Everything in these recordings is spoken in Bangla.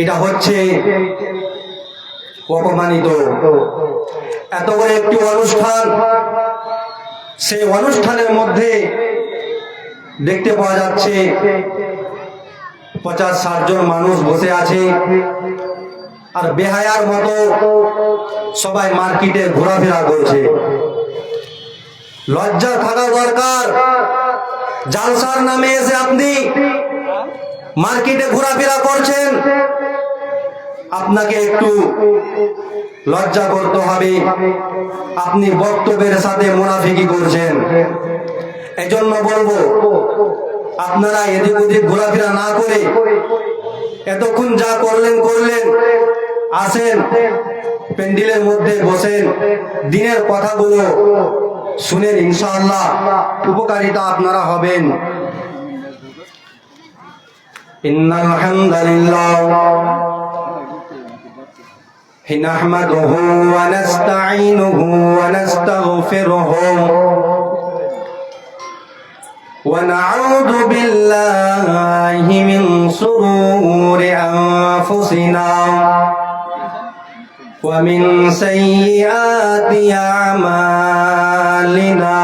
এটা হচ্ছে অপমানিত। এত বড় একটি অনুষ্ঠান, সেই অনুষ্ঠানের মধ্যে দেখতে পাওয়া যাচ্ছে 50-60 জন মানুষ বসে আছে, আর বেহায়ার মতো সবাই মার্কেটে ঘোরাফেরা করছে। লজ্জা থাকা দরকার। জালসার নামে এসে আপনি মার্কেটে ঘোরাফেরা করছেন, আপনাকে একটু লজ্জা করতে হবে। আপনি বক্তব্যের সাথে মুনাফিকি করছেন। এজন্য বলবো, আপনারা এদিক ওদিক ঘোরাফেরা না করে এতক্ষণ যা করলেন আসেন প্যান্ডেলের মধ্যে বসেন, দিনের কথাগুলো শুনেন, ইনশাআল্লাহ উপকারিতা আপনারা হবেন। ইন্নাল হামদালিল্লাহ নাহমাদুহু ওয়া নাস্তাঈনুহু ওয়া নাস্তাগফিরুহু ওয়া নাউযু বিল্লাহি মিন শুরুরি আনফুসিনা ওয়া মিন সাইয়্যাতি আ'মালিনা।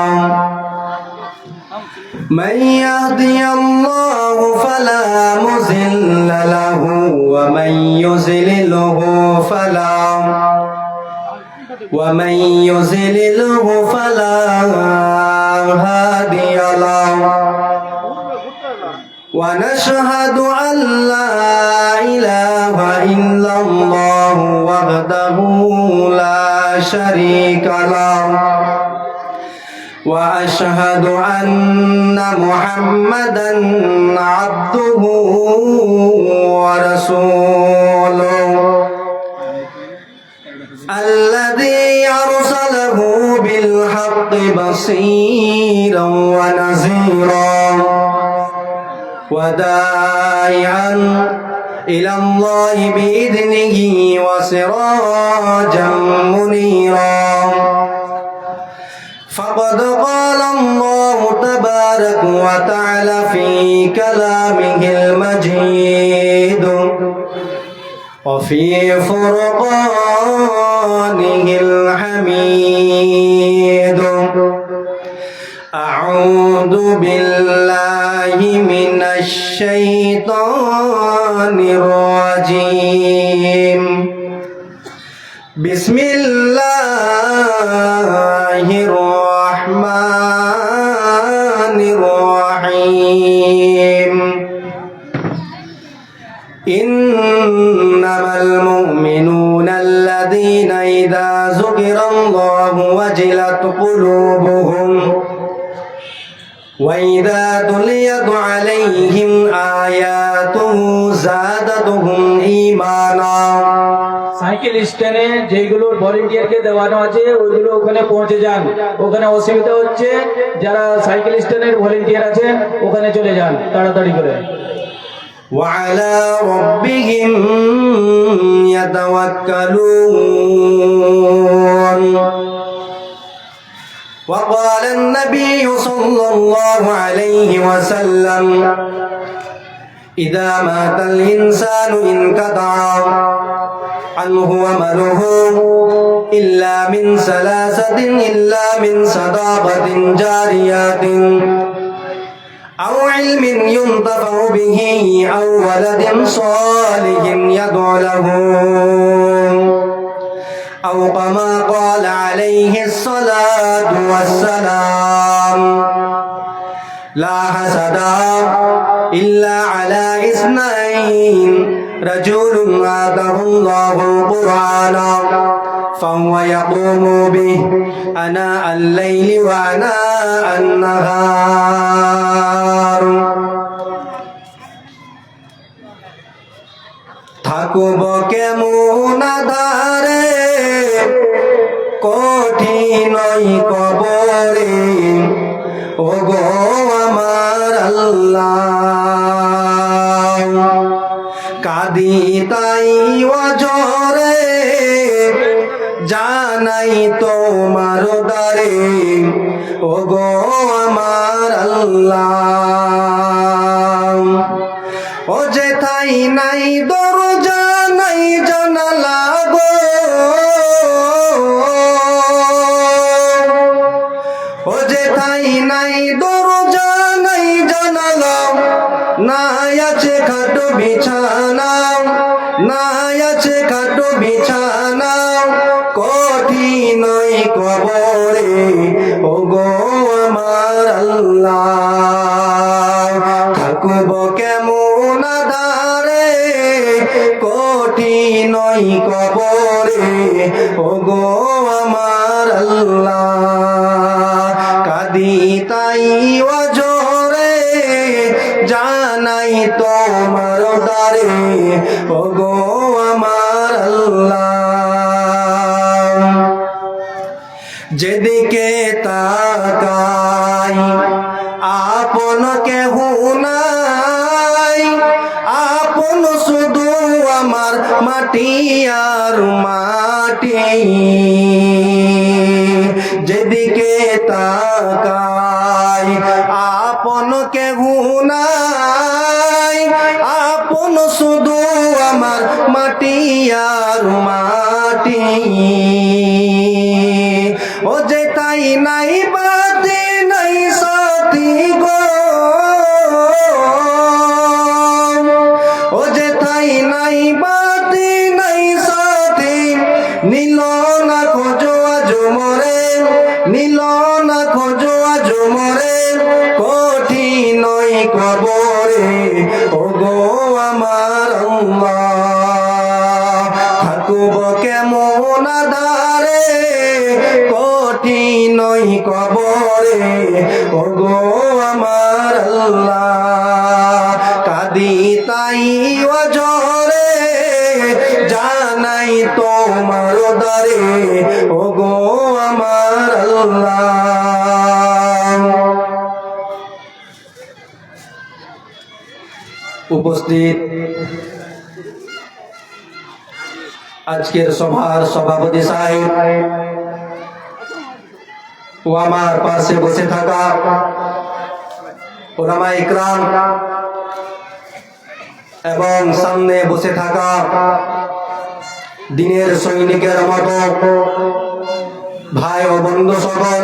من يهدي الله فلا مضل له ومن يضلله فلا هادي له. ونشهد أن لا إله إلا الله وحده لا شريك له وأشهد أن محمدا عبده ورسوله الذي أرسله بالحق بصيرا ونذيرا وداعيا إلى الله بإذنه وسراجا منيرا. فقد قال الله تبارك وتعالى في كلامه المجيد وفي فرقانه الحميد. أعوذ بالله من الشيطان الرجيم. بسم الله الرحمن الرحيم. إنما المؤمنون الذين إذا ذكر الله وجلت قلوبهم وإذا تليت عليهم آياته زادتهم إيمانا. সাইকেল স্ট্যান্ডে যেগুলোর ভলেন্টিয়ারকে দেওয়ানো আছে ওইগুলো ওখানে পৌঁছে যান। ওখানে অসুবিধা হচ্ছে, যারা সাইকেল স্ট্যান্ডের ভলেন্টিয়ার আছেন ওখানে চলে যান তাড়াতাড়ি করে। وعلى ربهم يتوكلون. وقال النبي صلى الله عليه وسلم إذا مات الإنسان انقطع عنه عمله إلا من ثلاثة إلا من صدقة جارية أو علم ينتفع به أو ولد صالح يدعو له أو كما قال عليه الصلاة والسلام. لا حسد إلا على اثنين رجل آتاه الله القرآن فهو يقوم به آناء الليل وآناء النهار. থাকুব কেমন আধারে কঠিন কবরে, ও গো আমার আল্লাহ। কাঁদি তাই অজরে জানাই তোমার দ্বারে, ও গো আমার আল্লাহ। ও যেথাই নাই দরজা নাই জানালা গো, ও যেথাই নাই দরজা নাই জানালা, নাই আছে খাটো বিছানা, নাই আছে খাটো বিছানা, কঠিন কবরে ও গো আমার আল্লাহ, থাকব কেমন আধারে কঠিন কবরে ও গো আমার আল্লাহ, কাঁদি তাই অজরে জানাই তোমার দ্বারে ও গো আমার আল্লাহ, যেদিকে তাকাই আপন কেহ নাই, আপন শুধু আমার মাটি আর মাটি, যেদিকে তাকাই আপন কেহ নাই, আপন শুধু আমার মাটি আর মাটি, ও যে তাই নাই বাদে নাই সাথী গো, ও যে তাই নাই বাদে নাই সাথী, নীল না খোঁজো আজ মরে, নীল না খোঁজো আজ মরে, কঠিন কবরে ও গো আমার আল্লাহ, থাকব কেমন আধারে কঠিন কবরে ও গো আমার আল্লাহ, কাঁদি তাই অজরে জানাই তোমার দ্বারে ও গো আমার আল্লাহ। উপস্থিত আজকের সভার সভাপতি সাহেব ও আমার পাশে বসে থাকা ওলামা ইকরাম এবং সামনে বসে থাকা দিনের সৈনিকের মতো ভাই ও বন্ধু সকল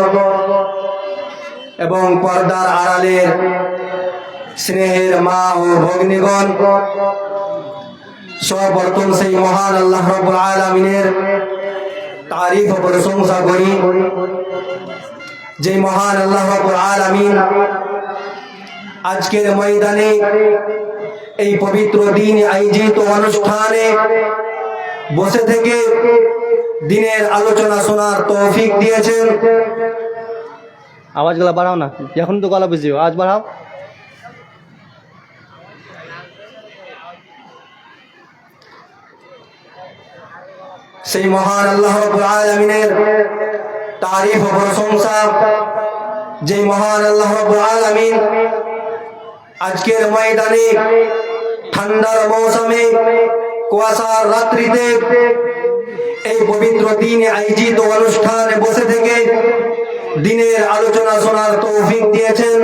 এবং পর্দার আড়ালের স্নেহের মা ও ভগ্নীগণ, সর্বপ্রথম সেই মহান আল্লাহ রাব্বুল আলামিনের তারিফ ও প্রশংসা করি, যে মহান আল্লাহ রাব্বুল আলামিন আজকের ময়দানে এই পবিত্র দিন আয়োজিত অনুষ্ঠানে বসে থেকে দিনের আলোচনা শোনার তৌফিক দিয়েছেন। আওয়াজ গলা বাড়াও না, এখন তো গলা বুঝিও, আওয়াজ বাড়াও। সেই মহান আল্লাহ রাব্বুল আলামিনের তারিফ ও প্রশংসা, যে মহান আল্লাহ রাব্বুল আলামিন আজকের ময়দানে ঠান্ডার মৌসুমে কুয়াশার রাত্রিতে এই পবিত্র দিনে আয়োজিত অনুষ্ঠানে বসে থেকে দিনের আলোচনা শোনার তৌফিক দিয়েছেন।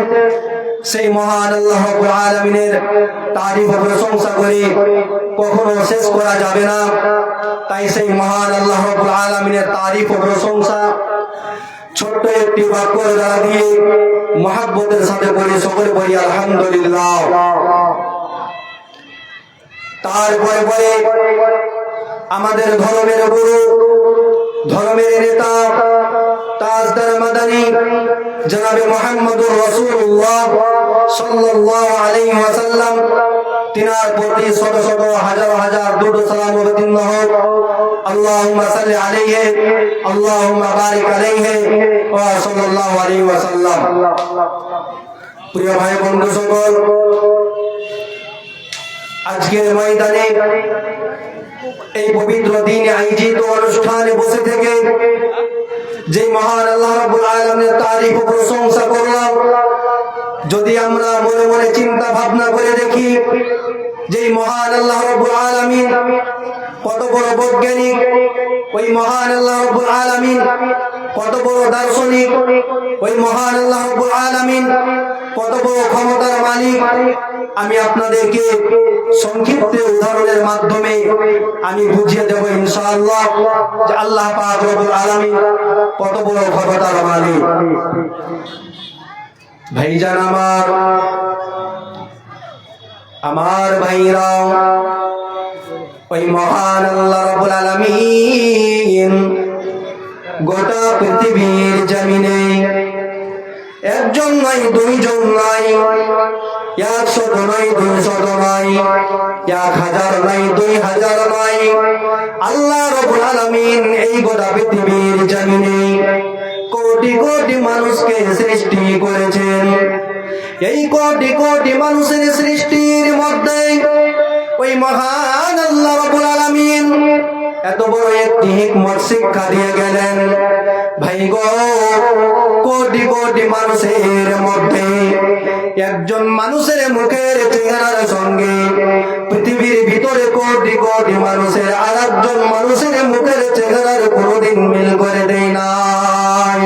সেই মহান আল্লাহ রাব্বুল আলামিনের তারিফ ও প্রশংসা করে কখনো শেষ করা যাবে না। তাই সেই মহান আল্লাহ রাব্বুল আলামিনের তারিফ ও প্রশংসা ছোট্ট একটি বাক্য দ্বারা দিয়ে মহব্বতের সাথে বলি, সকলে বলি আলহামদুলিল্লাহ। তারপরে বলে আমাদের ধর্মের গুরু, ধর্মের নেতা তাজদার মাদানী জনাবে মুহাম্মদুর রাসূলুল্লাহ সাল্লাল্লাহু আলাইহি ওয়াসাল্লাম, তিনার প্রতি শত শত হাজার হাজার দুরূদ সালাম অবতীর্ণ হোক। আল্লাহুম্মা সাল্লি আলাইহি, আল্লাহুম্মা বারিক আলাইহি ওয়া সাল্লাল্লাহু আলাইহি ওয়াসাল্লাম। প্রিয় ভাই বন্ধু সকল, আজকের ময়দানে এই পবিত্র দিনে আয়োজিত অনুষ্ঠানে বসে থেকে যে মহান আল্লাহ রাব্বুল আলামিনের তারিফ ও প্রশংসা করলাম, যদি আমরা মনে মনে চিন্তা ভাবনা করে দেখি যে মহান আল্লাহ রাব্বুল আলামিন কত বড় বৈজ্ঞানিক, ওই মহান আল্লাহ রাব্বুল আলামিন কত বড় দার্শনিক, ওই মহান আল্লাহ রাব্বুল আলামিন কত বড় ক্ষমতার মালিক, আমি আপনাদেরকে সংক্ষিপ্ত উদাহরণের মাধ্যমে আমি বুঝিয়ে দেব ইনশাআল্লাহ যে আল্লাহ পাক রব্বুল আলামিন কত বড় ক্ষমতার মালিক। ভাইজান আমার ভাইরা, ওই মহান আল্লাহ রব্বুল আলামিন গোটা পৃথিবীর জমিনে একজন নয়, দুইজন নয়, 100 নয়, 200 নয়, 1000 নয়, 2000 নয়, আল্লাহ রাব্বুল আলামিন এই গোটা পৃথিবীর জমিনে কোটি কোটি মানুষকে সৃষ্টি করেছেন। এই কোটি কোটি মানুষের সৃষ্টির মধ্যে ওই মহান আল্লাহ রাব্বুল আলামিন এত বড় একটি হিকমত শিক্ষা দিয়ে গেলেন। ভাই গো, কোটি কোটি মানুষের মধ্যে একজন মানুষের মুখের চেহারার সঙ্গে পৃথিবীর ভিতরে কোটি কোটি মানুষের আর একজন মানুষের মুখের চেহারার কোনোদিন মিল করে দেয় নাই।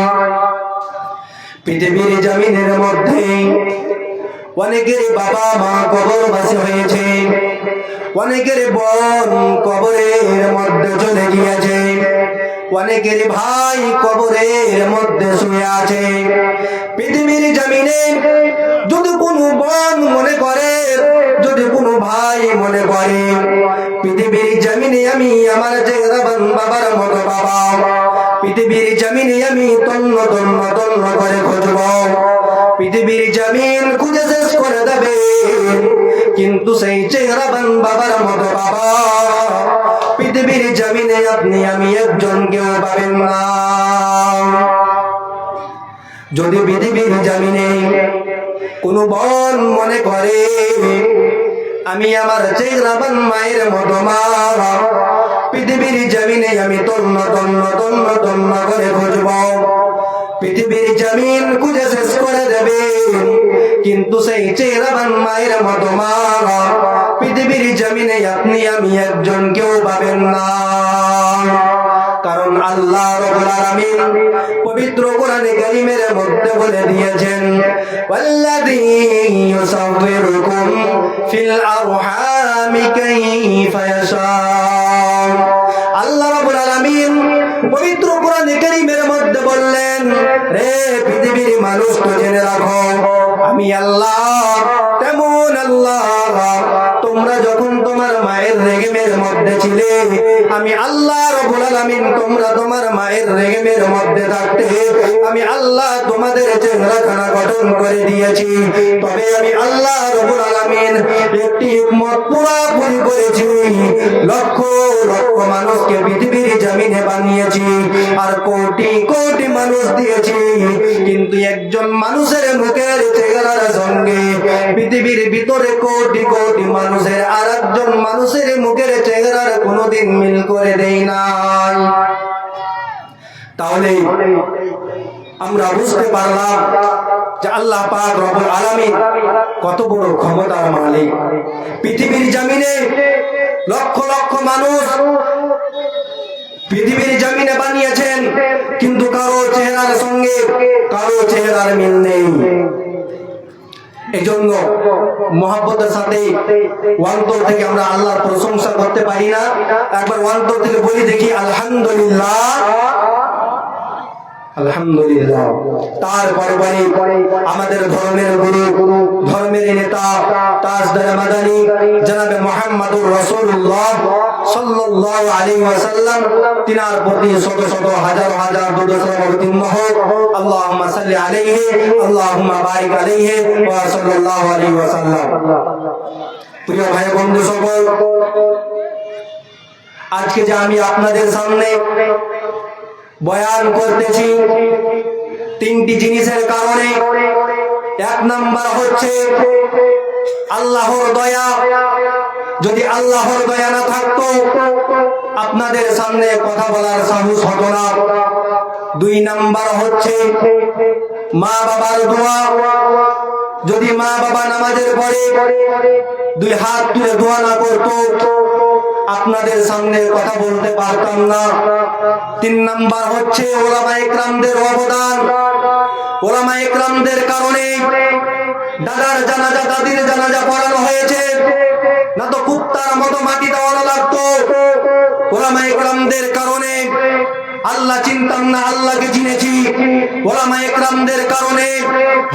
পৃথিবীর জমিনের মধ্যে অনেকের বাবা মা কবরবাসী হয়েছে, অনেকের বোন কবরের মধ্যে চলে গিয়েছে, অনেকের ভাই কবরের মধ্যে শুয়ে আছে। পৃথিবীর জমিনে যদি কোনো বোন মনে করে, যদি কোনো ভাই মনে করে পৃথিবীর জমিনে আমি আমার চেহারাবান বাবার মতো বাবা, পৃথিবীর জমিনে আমি তন্ন তন্ন তন্ন করে খুঁজব, পৃথিবীর জমিন খুঁজে শেষ করে দেবে, কিন্তু সেই চেহারাবান বাবার মতো বাবা পৃথিবীর জমিনে আপনি আমি একজন কেউ পাবেন না। যদি পৃথিবীর জমিনে কোনো বোন মনে করে আমি আমার চেহারাবান মায়ের মতো মা পৃথিবীর জমিনে আমি তন্ন তন্ন তন্ন তন্ন করে খুঁজব, পৃথিবীর জমিন খুঁজে শেষ করে দেবে, কিন্তু সেই চেহারাবান মায়ের মতো মা পৃথিবীর জমিনে আপনি আমি একজন কেউ পাবেন না। কারণ আল্লাহ রাব্বুল আলামিন পবিত্র কোরআনে কারীমের মধ্যে বলে দিয়েছেন, ওয়াল্লাযী ইউসাউবিরুকুম ফিল আরহামি কাইফা ইয়াশা। আল্লাহ রাব্বুল আলামিন পবিত্র কোরআনে কারীমের মধ্যে বললেন, রে পৃথিবীর মানুষ তো জেনে রাখো আমি আল্লাহ তেমন আল্লাহ, তোমরা যখন তোমার মায়ের রেগেমের মধ্যে ছিলে আমি আল্লাহ রাব্বুল আলামিন তোমরা তোমার মায়ের রেগেমের মধ্যে থাকতে আমি আল্লাহ তোমাদের চেহারাখানা গঠন করে দিয়েছি। তবে আমি আল্লাহ রাব্বুল আলামিন একটি হিকমত পুরাপুরি করেছি, লক্ষ লক্ষ মানুষকে পৃথিবীর জমিনে বানিয়েছি আর কোটি কোটি মানুষ দিয়েছি, কিন্তু একজন মানুষের মুখের চেহারার সঙ্গে পৃথিবীর ভিতরে কোটি কোটি মানুষের আর একজন মানুষের মুখের চেহারার কোনোদিন মিল করে দেই নাই। তাহলে আমরা বুঝতে পারলাম যে আল্লাহ পাক রব্বুল আলামিন কত বড় ক্ষমতার মালিক। পৃথিবীর জমিনে লক্ষ লক্ষ মানুষ পৃথিবীর জমিনে বানিয়েছেন, কিন্তু কারো চেহারার সঙ্গে কারো চেহারার মিল নেই। এজন্য মহব্বতের সাথে অন্তর থেকে আমরা আল্লাহর প্রশংসা করতে পারি না? একবার অন্তর থেকে বলি দেখি আলহামদুলিল্লাহ, আলহামদুলিল্লাহ। তারপরে আমাদের ধর্মের গুরু, ধর্মের নেতা তাজদার মাদানী জনাবে মুহাম্মদুর রাসূলুল্লাহ সাল্লাল্লাহু আলাইহি ওয়াসাল্লাম, তিনার প্রতি শত শত হাজার হাজার দুরূদ সালাম অবতীর্ণ হোক। আল্লাহুম্মা সাল্লি আলাইহি, আল্লাহুম্মা বারিক আলাইহি ওয়া সাল্লাল্লাহু আলাইহি ওয়াসাল্লাম। প্রিয় ভাই বন্ধু সকল, আজকে যে আমি আপনাদের সামনে বয়ান করতেছি তিনটি জিনিসের কারণে। এক নাম্বার হচ্ছে আল্লাহর দয়া। যদি আল্লাহর দয়া না থাকতো আপনাদের সামনে কথা বলার সাহস হতো না। দুই নাম্বার হচ্ছে মা বাবার দোয়া। যদি মা বাবা নামাজের পরে দুই হাত তুলে দোয়া না করতো আপনাদের সামনে কথা বলতে পারতাম না। তিন নাম্বার হচ্ছে ওলামায়ে কেরামদের অবদান। ওলামা ইকরামদের কারণে দাদার জানাজা দাদির জানাজা পড়ানো হয়েছে, না তো কুত্তার মতো মাটি দেওয়ানো লাগতো। ওলামা ইকরামদের কারণে আল্লাহ চিনতাম না, আল্লাহকে চিনেছি। ওলামা ইকরামদের কারণে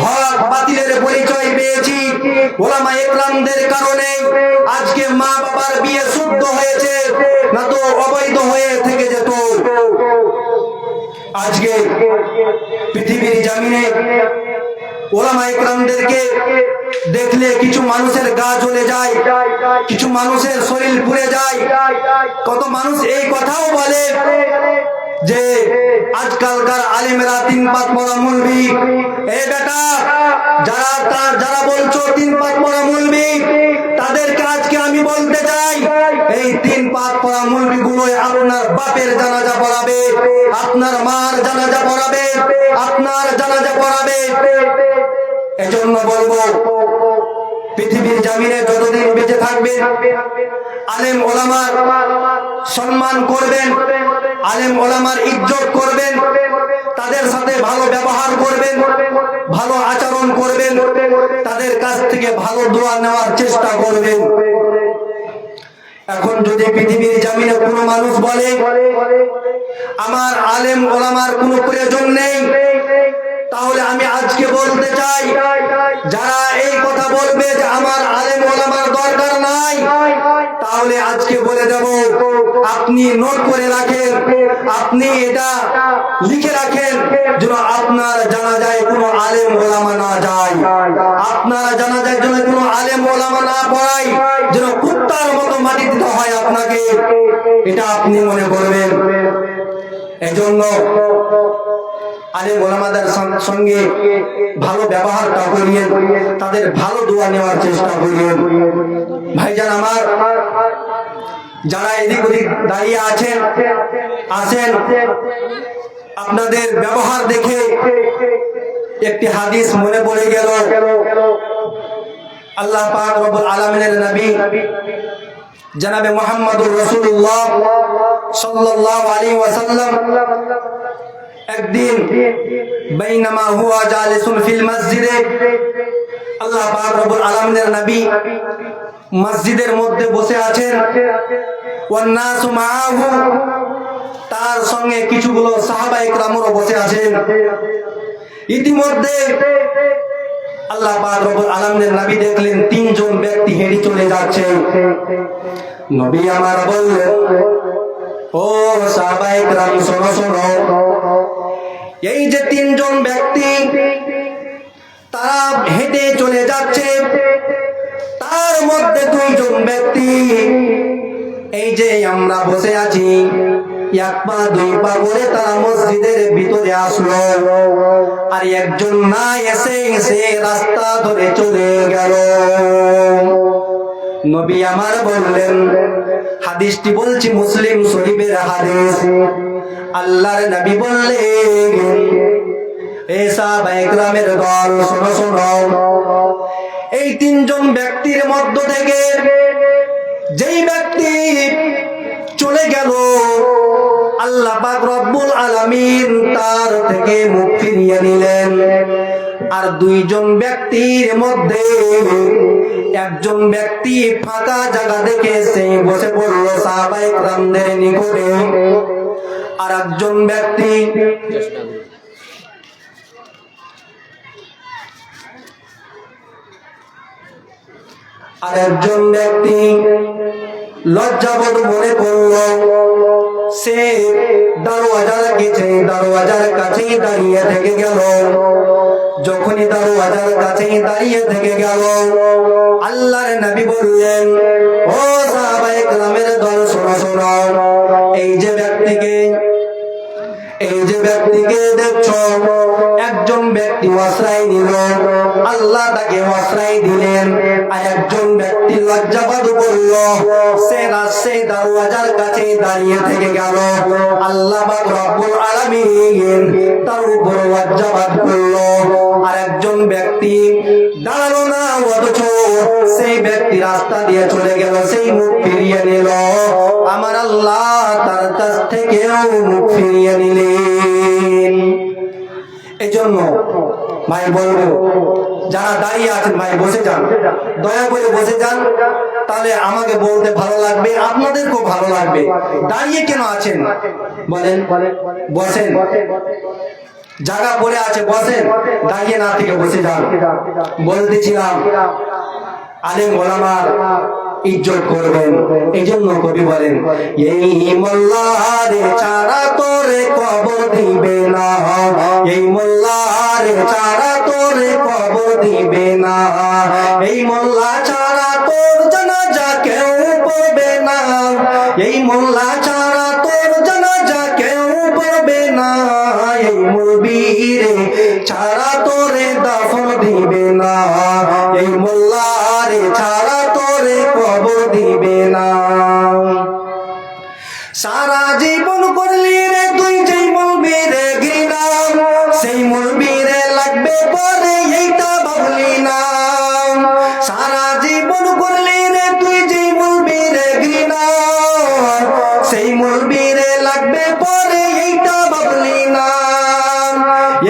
হক বাতিলের পরিচয় পেয়েছি। ওলামা ইকরামদের কারণে আজকে মা বাবার বিয়ে শুদ্ধ হয়েছে, না তো অবৈধ হয়ে থেকে যেত। আজকে পৃথিবীর জমিনে ওলামা ইকরামদেরকে দেখলে কিছু মানুষের গা জ্বলে যায়, কিছু মানুষের শরীর পুড়ে যায়। কত মানুষ এই কথাও বলে যে আজকালকার আলেমেরা তিন পাত পড়া মুলবি। এই বেটা, যারা বলছো তিন পাত পড়া মুলবি, তাদেরকে আজকে আমি বলতে চাই, এই তিন পাত পড়া মুলবি গুলোই আপনার বাপের জানাজা পড়াবে, আপনার মার জানাজা পড়াবে, আপনার জানাজা পড়াবে। এজন্য বলবো, পৃথিবীর জমিনে যতদিন বেঁচে থাকবেন আলেম ওলামার সম্মান করবেন, আলেম ওলামার ইজ্জত করবেন, তাদের সাথে ভালো ব্যবহার করবেন, ভালো আচরণ করবেন, তাদের কাছ থেকে ভালো দোয়া নেওয়ার চেষ্টা করবেন। এখন যদি পৃথিবীর জমিনে কোনো মানুষ বলে আমার আলেম ওলামার কোনো প্রয়োজন নেই, তাহলে আমি আজকে বলতে চাই, যারা এই কথা বলবে যে আমার আলেম ওলামার দরকার নাই, তাহলে আজকে বলে দেব, আপনি নোট করে রাখেন, আপনি এটা লিখে রাখেন, যেন আপনার জানাজায় কোনো আলেম ওলামা না যায়, আপনার জানাজায় যেন কোনো আলেম ওলামা না পড়ায়, যেন কুত্তার মতো মাটি দিতে হয় আপনাকে, এটা আপনি মনে করবেন। এজন্য আলেম ওলামাদের সঙ্গে ভালো ব্যবহারটা করিয়েন, তাদের ভালো দোয়া নেওয়ার চেষ্টা করিয়েন। ভাইজান আমার, যারা এদিক ওদিক দাঁড়িয়ে আছেন, আসেন, আপনাদের ব্যবহার দেখে একটি হাদিস মনে পড়ে গেল। আল্লাহ পাক রব্বুল আলামিনের নবী জনাবে মুহাম্মদুর রাসূলুল্লাহ সাল্লাল্লাহু আলাইহি ওয়াসাল্লাম একদিন বাইনামা হুয়া জালিসুন ফিল মসজিদে, আল্লাহ পাক রব্বুল আলামিনের নবী মসজিদের মধ্যে বসে আছেন, ওয়ান নাসু মাআহু, তার সঙ্গে কিছুগুলো সাহাবায়ে কেরামও বসে আছেন। ইতিমধ্যে আল্লাহ পাক রব্বুল আলামিনের নবী দেখলেন তিনজন ব্যক্তি হেঁটে চলে যাচ্ছে। নবী আমার বললেন, ও সাহাবায়ে কেরাম, শোনো শোনো, এই যে তিনজন ব্যক্তি তারা হেঁটে চলে যাচ্ছে, তার মধ্যে দুইজন ব্যক্তি এই যে আমরা বসে আছি, এক পা দুই পা করে তারা মসজিদের ভিতরে আসলো, আর একজন না এসে রাস্তা ধরে চলে গেল। নবী আমার বললেন, হাদিসটি বলছি মুসলিম শরীফের হাদিস, আল্লাহর নবী বললেন, এ সাহাবায়ে কেরামের দল, শোনো শোনো, এই তিনজন ব্যক্তির মধ্য থেকে যেই ব্যক্তি চলে গেল, আল্লাহ পাক রব্বুল আলামিন তার থেকে মুখ ফিরিয়ে নিলেন। আর দুইজন ব্যক্তির মধ্যে একজন ব্যক্তি ফাঁকা জায়গা দেখে সে বসে পড়ল সাহাবায়ে কেরামদের নিকটে, আর একজন ব্যক্তি লজ্জাবোধ মনে করল, সে দরওয়াজার কাছেই দাঁড়িয়ে থেকে গেল। যখনই দরওয়াজার কাছেই দাঁড়িয়ে থেকে গেল, আল্লাহর নবী বললেন, ও সাহাবায়ে কেরামের দল, শোনো শোনো, এই যে ব্যক্তিকে দেখছো, একজন ব্যক্তি আশ্রয় নিল, আল্লাহ তাকে আশ্রয় দিলেন। আর একজন ব্যক্তি লজ্জাবোধ করল, সে দরওয়াজার কাছে দাঁড়িয়ে থেকে গেল, আল্লাহ পাক রব্বুল আলামিন তার উপর লজ্জাবোধ করল। আর একজন ব্যক্তি দাঁড়ালো না, অথচ সেই ব্যক্তি রাস্তা দিয়ে চলে গেল, সেই মুখ ফিরিয়ে নিল, আমার আল্লাহ তার কাছ থেকেও মুখ ফিরিয়ে নিলেন। এজন্য ভাই বলবো যারা দাঁড়িয়ে আছেন ভাই বসে যান, দয়া করে বসে যান, তাহলে আমাকে বলতে ভালো লাগবে, আপনাদেরকেও ভালো লাগবে। দাঁড়িয়ে কেন আছেন বলেন, বসেন, জায়গা পড়ে আছে বসেন, দাঁড়িয়ে না থেকে বসে যান। বলতেছিলাম আলেম ওলামার ইজ্জত করবেন, এই জন্য কবি বলেন এই মোল্লারে ছাড়া তোরে কবর দিবে না, এই মোল্লারে ছাড়া তোরে কবর দিবে না, এই মোল্লা ছাড়া তোর জানাজা কেউ পড়বে না, এই মোল্লা ছাড়া তোর জানাজা কেউ পড়বে না, এই মুলবিরে ছাড়া তোরে দাফন দিবে না, এই মোল্লারে ছাড়া তোরে কবর দিবে না। সারা জীবন করলি রে তুই যেই মুলবিরে ঘৃণা, সেই মুলবিরে লাগবে পরে এইটা ভাবলি না, সারা জীবন করলি রে তুই যেই মুলবিরে ঘৃণা, সেই মুলবিরে লাগবে পরে এইটা ভাবলি না,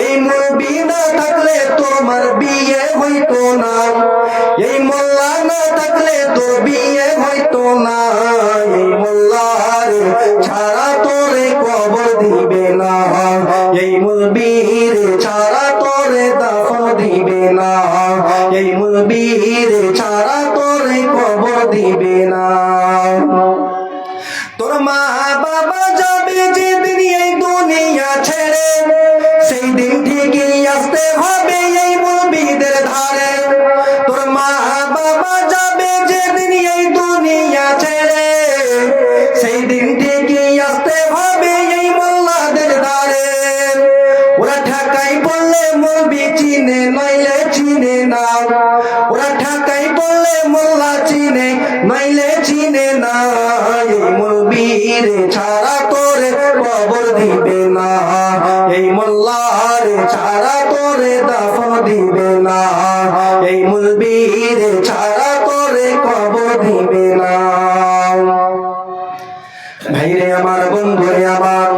এই মুলবি না থাকলে তোমার বিয়ে হইতো না, এই মোল্লা না থাকলে তোর বিয়ে হইতো না, এই মোল্লার ছাড়া তোরে কবর দিবে না, এই মুলবির ছাড়া তোরে দাফন দিবে না, এই মুলবির ছাড়া তোরে কবর দিবে না। তোর মা বাবা যাবে যেদিন এই দুনিয়া ছেড়ে, সেই দিন ঠিকই আসতে হবে এই মুলবিদের ধারে, তোর মা বাবা যাবে যেদিন এই দুনিয়া ছেড়ে, সেই দিন ঠিকই আসতে হবে এই মোল্লাদের ধারে, ওরা ঢাকায় বললে মুলবি চিনে নইলে চিনে না, ওরা ঢাকায় বললে মোল্লা চিনে নইলে চিনে না, এই মুলবির ছাড়া তোরে কবর দিবে না, এই মোল্লার ছাড়া তোরে দাফন দিবে না, এই মুলবির ছাড়া তোরে কবর দিবে না। ভাইরে আমার, বন্ধুরে আমার,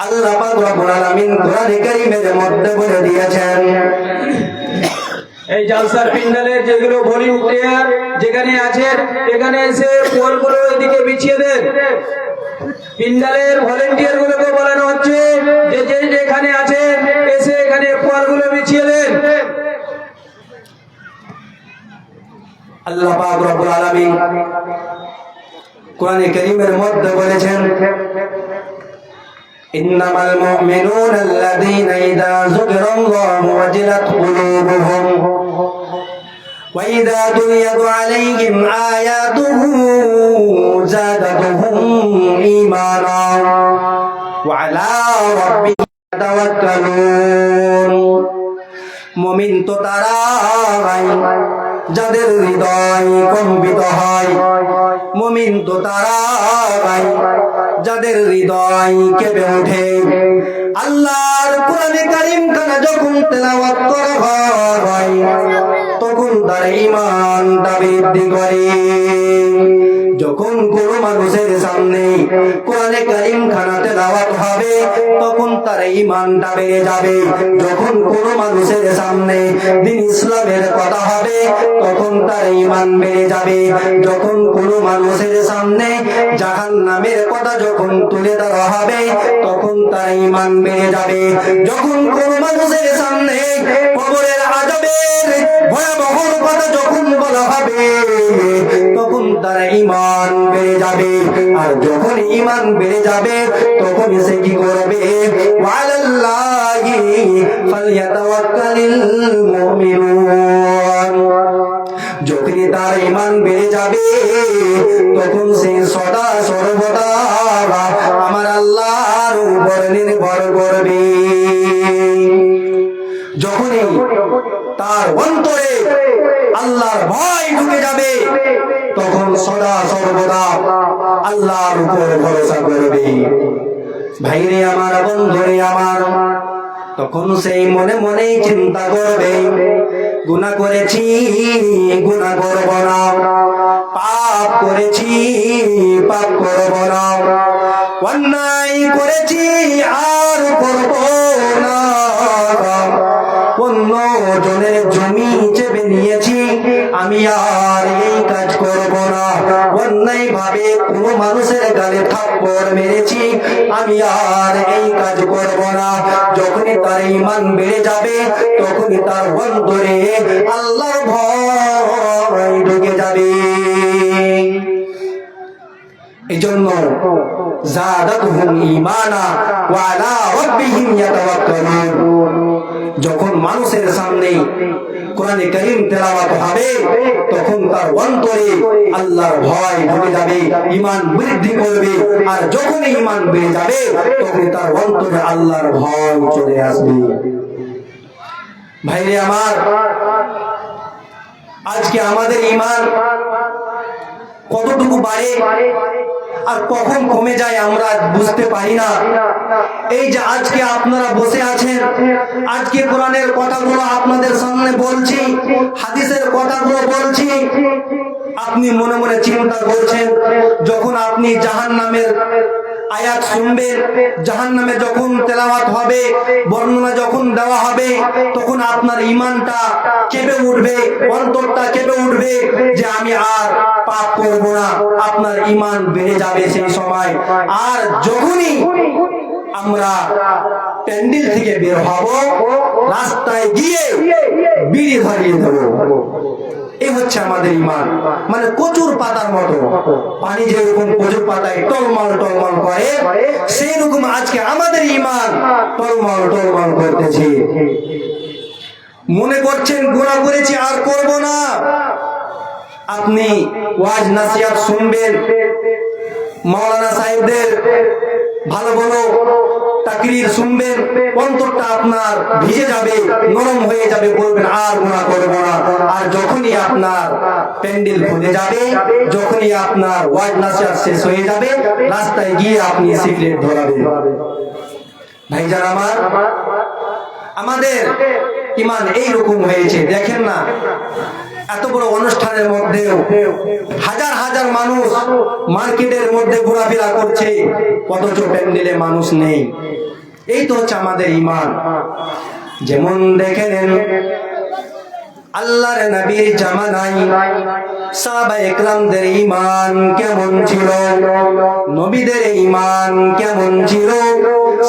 আল্লাহ পাক রব্বুল আলামিন কোরআনে কারীমের মধ্যে বলে দিয়েছেন এই জালসার পিন্ডালের যেগুলো ভলিউটিয়ার যেখানে আছেন এখানে এসে পোলগুলো এদিকে বিছিয়ে দেন। পিন্ডালের ভলেন্টিয়ার গুলোকে বলানো হচ্ছে যে যে যেখানে আছেন এসে এখানে পোলগুলো বিছিয়ে দেন। আল্লাহ পাক রব্বুল আলামিন কোরআনে কারীমের মধ্যে বলেছেন ইন্নামাল মুমিনুনা আল্লাযীনা ইযা যুকিরাল্লাহু ওয়াজিলাত কুলুবুহুম ওয়া ইযা তুলিয়াত আলাইহিম আয়াতুহু যাদাতুহুম ঈমানা ওয়া আলা রাব্বিহিম ইয়াতাওয়াক্কালুন। মুমিন তো তারাই যাদের হৃদয় কম্পিত হয়, মুমিন তো তারাই যাদের হৃদয় কেঁপে ওঠে। আল্লাহর কোরআনে কারীম খানা যখন তেলাওয়াত করা হয় তখন তার ঈমানটা বৃদ্ধি করে। যখন কোন মানুষের সামনে কোরআনে কারীম খানা তেলাওয়াত হবে তখন তার ঈমানটা বেড়ে যাবে। যখন কোন মানুষের সামনে দ্বীন ইসলামের কথা হবে তখন তার ঈমান বেড়ে যাবে। যখন কোন মানুষের সামনে জাহান্নামের কথা যখন তুলে ধরা হবে তখন তার ঈমান বেড়ে যাবে। যখন কোন মানুষের সামনে কবরের আযাবের ভয়াবহ কথা যখন বলা হবে তখন তার ঈমান বেড়ে যাবে। আর যখন ঈমান বেড়ে যাবে তখন সে কি করবে? ওয়ালাল্লাহি ফালইয়াতাওয়াক্কালিল মুমিনুন। যখন তার ঈমান বেড়ে যাবে তখন সে সদা সর্বদা আমার আল্লাহর উপর নির্ভর করবে। যখনই তার অন্তরে আল্লাহর ভয় ঢুকে যাবে তখন সদা সর্বদা আল্লাহর উপর ভরসা করবে। ভাইরে আমার, বন্ধুরে আমার, তখন সেই মনে মনে চিন্তা করবে গুনাহ করেছি, গুনাহ করব না, পাপ করেছি, পাপ করব না, অন্যায় করেছি আর করব না, জনের জমি চেপে নিয়েছি, আমি আর এই কাজ করব না। অন্যায় ভাবে কোনো মানুষের গালে থাপ্পড় মেরেছি, আমি আর এই কাজ করব না। যখনই তার ঈমান বেড়ে যাবে তখনই তার অন্তরে আল্লাহর ভয় ঢুকে যাবে। এজন্য যাদাতুহুম ঈমানা ওয়া আলা রাব্বিহিম ইয়াতাওয়াক্কালুন। যখন মানুষের সামনে কোরআনে কারীম তেলাওয়াত হবে তখন তার অন্তরে আল্লাহর ভয় ঢুকে যাবে, ঈমান বৃদ্ধি করবে। আর যখন ঈমান বেড়ে যাবে তখন তার অন্তরে আল্লাহর ভয় চলে আসবে। ভাইরে আমার, আজকে আমাদের ঈমান কতটুকু বাড়ে আর কখন কমে যায় আমরা বুঝতে পারি না। এই যে আজকে আপনারা বসে আছেন, আজকে কোরআনের কথাগুলো আপনাদের সামনে বলছি, হাদিসের কথাগুলো বলছি, আপনি মনে মনে চিন্তা করছেন যখন আপনি জাহান্নামের আয়াত শুনবেন, জাহান্নামে যখন তেলাওয়াত হবে, বর্ণনা যখন দেওয়া হবে, তখন আপনার ঈমানটা কেঁপে উঠবে, অন্তরটা কেঁপে উঠবে যে আমি আর পাপ করব না। আপনার ঈমান বেড়ে যাবে সেই সময়। আর যখনই আমরা প্যান্ডেল থেকে বের হব, রাস্তায় গিয়ে বিড়ি ধরিয়ে দেব। এই হচ্ছে আমাদের ঈমান। মানে কচুর পাতার মতো, পানি যেরকম কচুর পাতায় টলমল টলমল করে, সেই রকম আজকে আমাদের ঈমান টলমল টলমল করতেছে। মনে করছেন গুনাহ করেছি আর করব না। আপনি ওয়াজ নাসিহত শুনবেন, মাওলানা সাহেবদের ভালো ভালো তাকরীর শুনবেন, অন্তরটা আপনার ভিজে যাবে, নরম হয়ে যাবে, বলবেন আর গুনাহ করব না। আর যখনই আপনার প্যান্ডেল খুলে যাবে, যখনই আপনার ওয়াজ নাসিহত শেষ হয়ে যাবে, রাস্তায় গিয়ে আপনি সিগারেট ধরাবেন। ভাইজান আমার, আমাদের ঈমান এইরকম হয়েছে। দেখেন না, এত বড় অনুষ্ঠানের মধ্যেও হাজার হাজার মানুষ মার্কেটের মধ্যে ঘোরাফেরা করছে, অথচ প্যান্ডেলে মানুষ নেই। এই তো হচ্ছে আমাদের ঈমান। যেমন দেখেন আল্লাহর নবীর জামানায় সাহাবায়ে কেরামদের ঈমান কেমন ছিল, নবীদের ঈমান কেমন ছিল,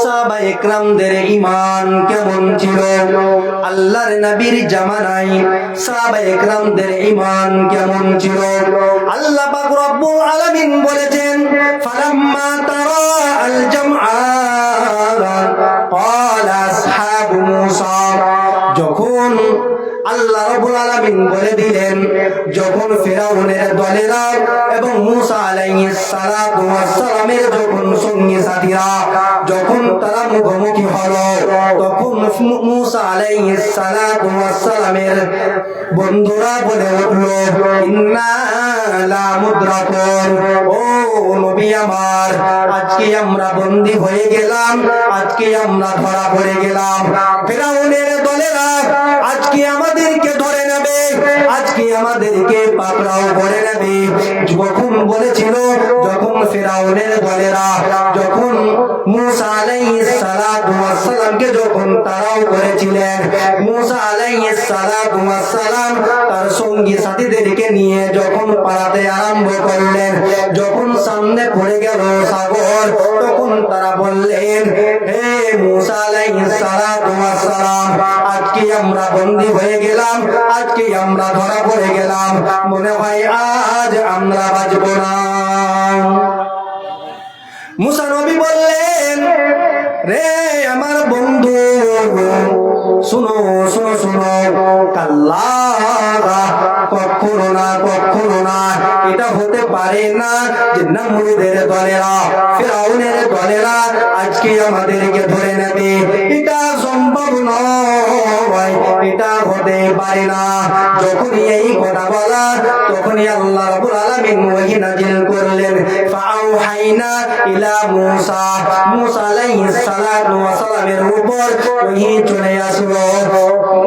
সাহাবায়ে কেরামদের ঈমান কেমন ছিল। আল্লাহর নবীর জামানায় সাহাবায়ে কেরামদের ঈমান কেমন ছিল। আল্লাহ পাক রব্বুল আলামিন বলেছেন, ফালাম্মা তারা আল জামআন ক্বালা আসহাবু মূসা। যখন আল্লাহ রাব্বুল আলামিন বলে দিলেন, যখন ফিরাউনের দলেরা এবং মূসা আলাইহিস সালাতু ওয়াস সালামের যখন সঙ্গী সাথীরা যখন তারা মুখোমুখি হলো, তখন মূসা আলাইহিস সালাতু ওয়াস সালামের বন্ধুরা বলে উঠল, ইন্না লা মুদরাকুন। ও নবী আমার, আজকে আমরা বন্দী হয়ে গেলাম, আজকে আমরা ধরা পড়ে গেলাম। ফিরাউনের দলেরা আজকে আমাদেরকে ধরে নেবে, আজকে আমাদেরকে পাকড়াও করে নেবে। যখন বলেছিল, যখন ফিরাউনের দলেরা যখন মূসা আলাইহিস সালাতু ওয়াস সালামকে যখন তাড়াও করেছিলেন, মূসা আলাইহিস সালাতু ওয়াস সালাম তার সঙ্গী সাথীদেরকে নিয়ে যখন পালাতে আরম্ভ করলেন, যখন সামনে পড়ে গেল সাগর, তখন তারা বললেন, হে মূসা আলাইহিস সালাতু ওয়াস সালাম, আজকে আমরা বন্দী হয়ে গেলাম, আজকে আমরা ধরা পড়ে গেলাম, মনে হয় আজ আমরা বাঁচব না। মূসা নবী বললেন, রে আমার বন্ধু, শুনো শুনো শুনো, কাল্লা, কখনো না কখনো না, এটা হতে পারে না যে নমরুদের দলেরা ফিরাউনের দলেরা আজকে আমাদেরকে ধরে নেবে, এটা সম্ভব নয়, এটা হতে পারে না। যখনই এই কথা বলা, তখনই আল্লাহ রাব্বুল আলামিন ওহী নাযিল করলেন, ফাআউহাইনা ইলা মূসা, মূসা আলাইহিস সালাতু ওয়াস সালামের উপর ওহী চলে আসলো।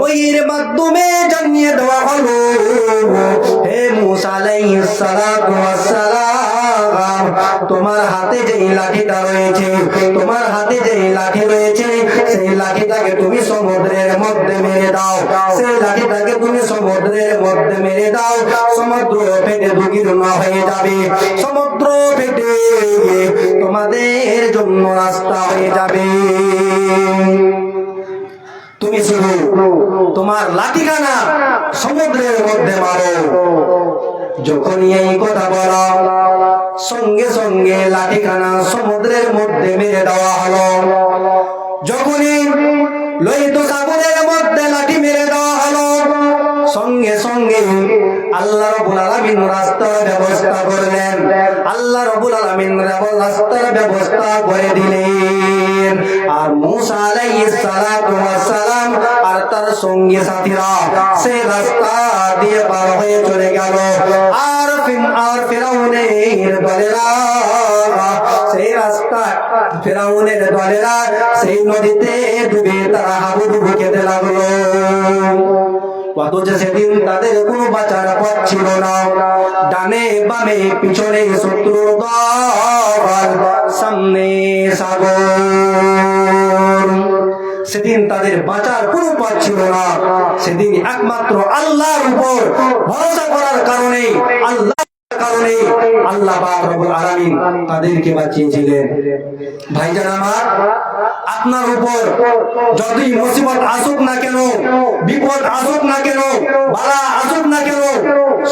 ওহীর মাধ্যমে জানিয়ে দেওয়া হলো, হে মূসা আলাইহিস সালাতু ওয়াস সালাম, তোমার হাতে যে লাঠিটা রয়েছে, তোমার হাতে যে লাঠি রয়েছে, সেই লাঠিটাকে তুমি সমুদ্রের মধ্যে মেরে দাও, সেই লাঠিটাকে তুমি সমুদ্রের মধ্যে মেরে দাও, সমুদ্র ফেটে দুর্গীর্ণ হয়ে যাবে, সমুদ্র ফেটে তোমাদের জন্য রাস্তা হয়ে যাবে। তুমি শুধু তোমার লাঠিখানা সমুদ্রের মধ্যে মারো। যখনই এই কথা বলা, সঙ্গে সঙ্গে লাঠিখানা সমুদ্রের মধ্যে মেরে দেওয়া হলো। যখনই লোহিত সাগরের মধ্যে লাঠি মেরে দেওয়া হলো, সঙ্গে সঙ্গে আল্লাহ রাব্বুল আলামিন রাস্তার ব্যবস্থা করলেন, আল্লাহ রাব্বুল আলামিন রাস্তার ব্যবস্থা করে দিলেন। আর মূসা আলাইহিস সালাতু ওয়াস সালাম আর তার সঙ্গী সাথীরা সেই রাস্তা দিয়ে পার হয়ে চলে গেল। আর ফিরআউনের দলেরা সেই রাস্তা, ফিরআউনের দলেরা সেই নদীতে ডুবে তারা হাবুডুবু খেতে লাগলো। অথচ সেদিন তাদের কোনো বাঁচার পথ ছিল না। ডানে বামে পিছনে শত্রুর দল, সামনে সাগর। সেদিন তাদের বাঁচার কোনো পথ ছিল না। সেদিন একমাত্র আল্লাহর উপর ভরসা করার কারণে, আল্লাহ পাক রব্বুল আলামিন তাদেরকে বাঁচিয়েছিলেন। ভাইজান আমার, আপনার উপর যতই মুসিবত আসুক না কেন, বিপদ আসুক না কেন, বালা আসুক না কেন,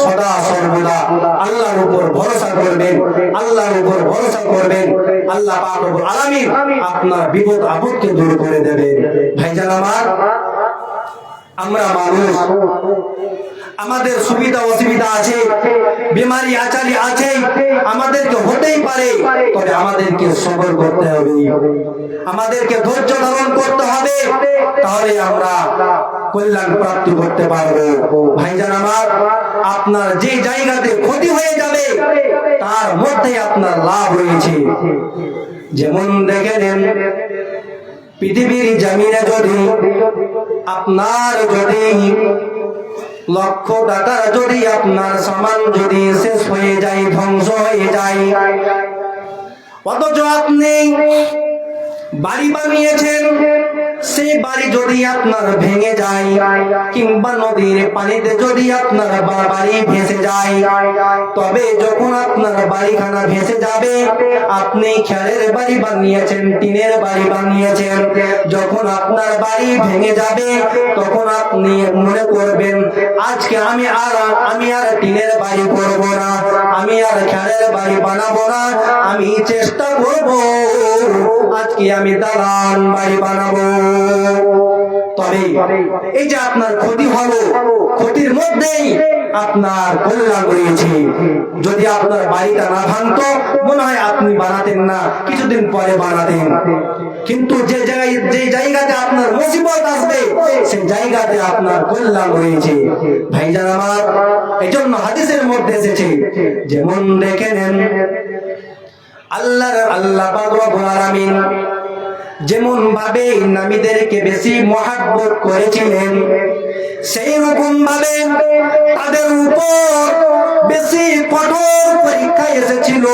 সদা সর্বদা আল্লাহর উপর ভরসা করবেন, আল্লাহর উপর ভরসা করবেন। আল্লাহ পাক রব্বুল আলামিন আপনার বিপদ আপদকে দূর করে দেবেন। ভাইজান আমার, আমরা মানুষ, আমাদের সুবিধা অসুবিধা আছে, বিমারি আচারি আছে, আমাদেরকে হতেই পারে, তবে আমাদেরকে সবর করতে হবে, আমাদেরকে ধৈর্য ধারণ করতে হবে, তাহলে আমরা কল্যাণ প্রাপ্তি করতে পারবো। ভাইজান আমার, আপনার যে জায়গাতে ক্ষতি হয়ে যাবে তার মধ্যে আপনার লাভ রয়েছে। যেমন দেখে নেন, পৃথিবীর জমিনে যদি আপনার যদি লক্ষ টাকার যদি আপনার সামান যদি শেষ হয়ে যায়, ধ্বংস হয়ে যায়, অথচ আপনি বাড়ি বানিয়েছেন, সেই বাড়ি যদি আপনার ভেঙে যায়, কিংবা নদীর পানিতে যদি আপনার বাড়ি ভেসে যায়, তবে যখন আপনার বাড়িখানা ভেসে যাবে, আপনি খেলের বাড়ি বানিয়েছেন, টিনের বাড়ি বানিয়েছেন, যখন আপনার বাড়ি ভেঙে যাবে তখন আপনি মনে করবেন, আজকে আমি আর টিনের বাড়ি করব না, আমি আর খেলের বাড়ি বানাবো না, আমি চেষ্টা করব আজকে আমি দালান বাড়ি বানাবো। তবে এই যে আপনার ক্ষতি হলো, ক্ষতির মধ্যেই আপনার কল্যাণ রয়েছে। যদি আপনার বাড়িটা না ভাঙতো, মনে হয় আপনি বানাতেন না, কিছুদিন পরে বানাতেন। কিন্তু যে জায়গাতে আপনার মুসিবত আসবে, সেই জায়গাতে আপনার কল্যাণ রয়েছে। ভাইজান আমার, এই জন্য হাদিসের মধ্যে এসেছে, যেমন দেখে নেন, আল্লাহ পাক রব্বুল আলামিন যেমন ভাবে নবীদেরকে বেশি মহব্বত করেছিলেন, সেই রকম ভাবে তাদের উপর বেশি কঠোর পরীক্ষা এসেছিল,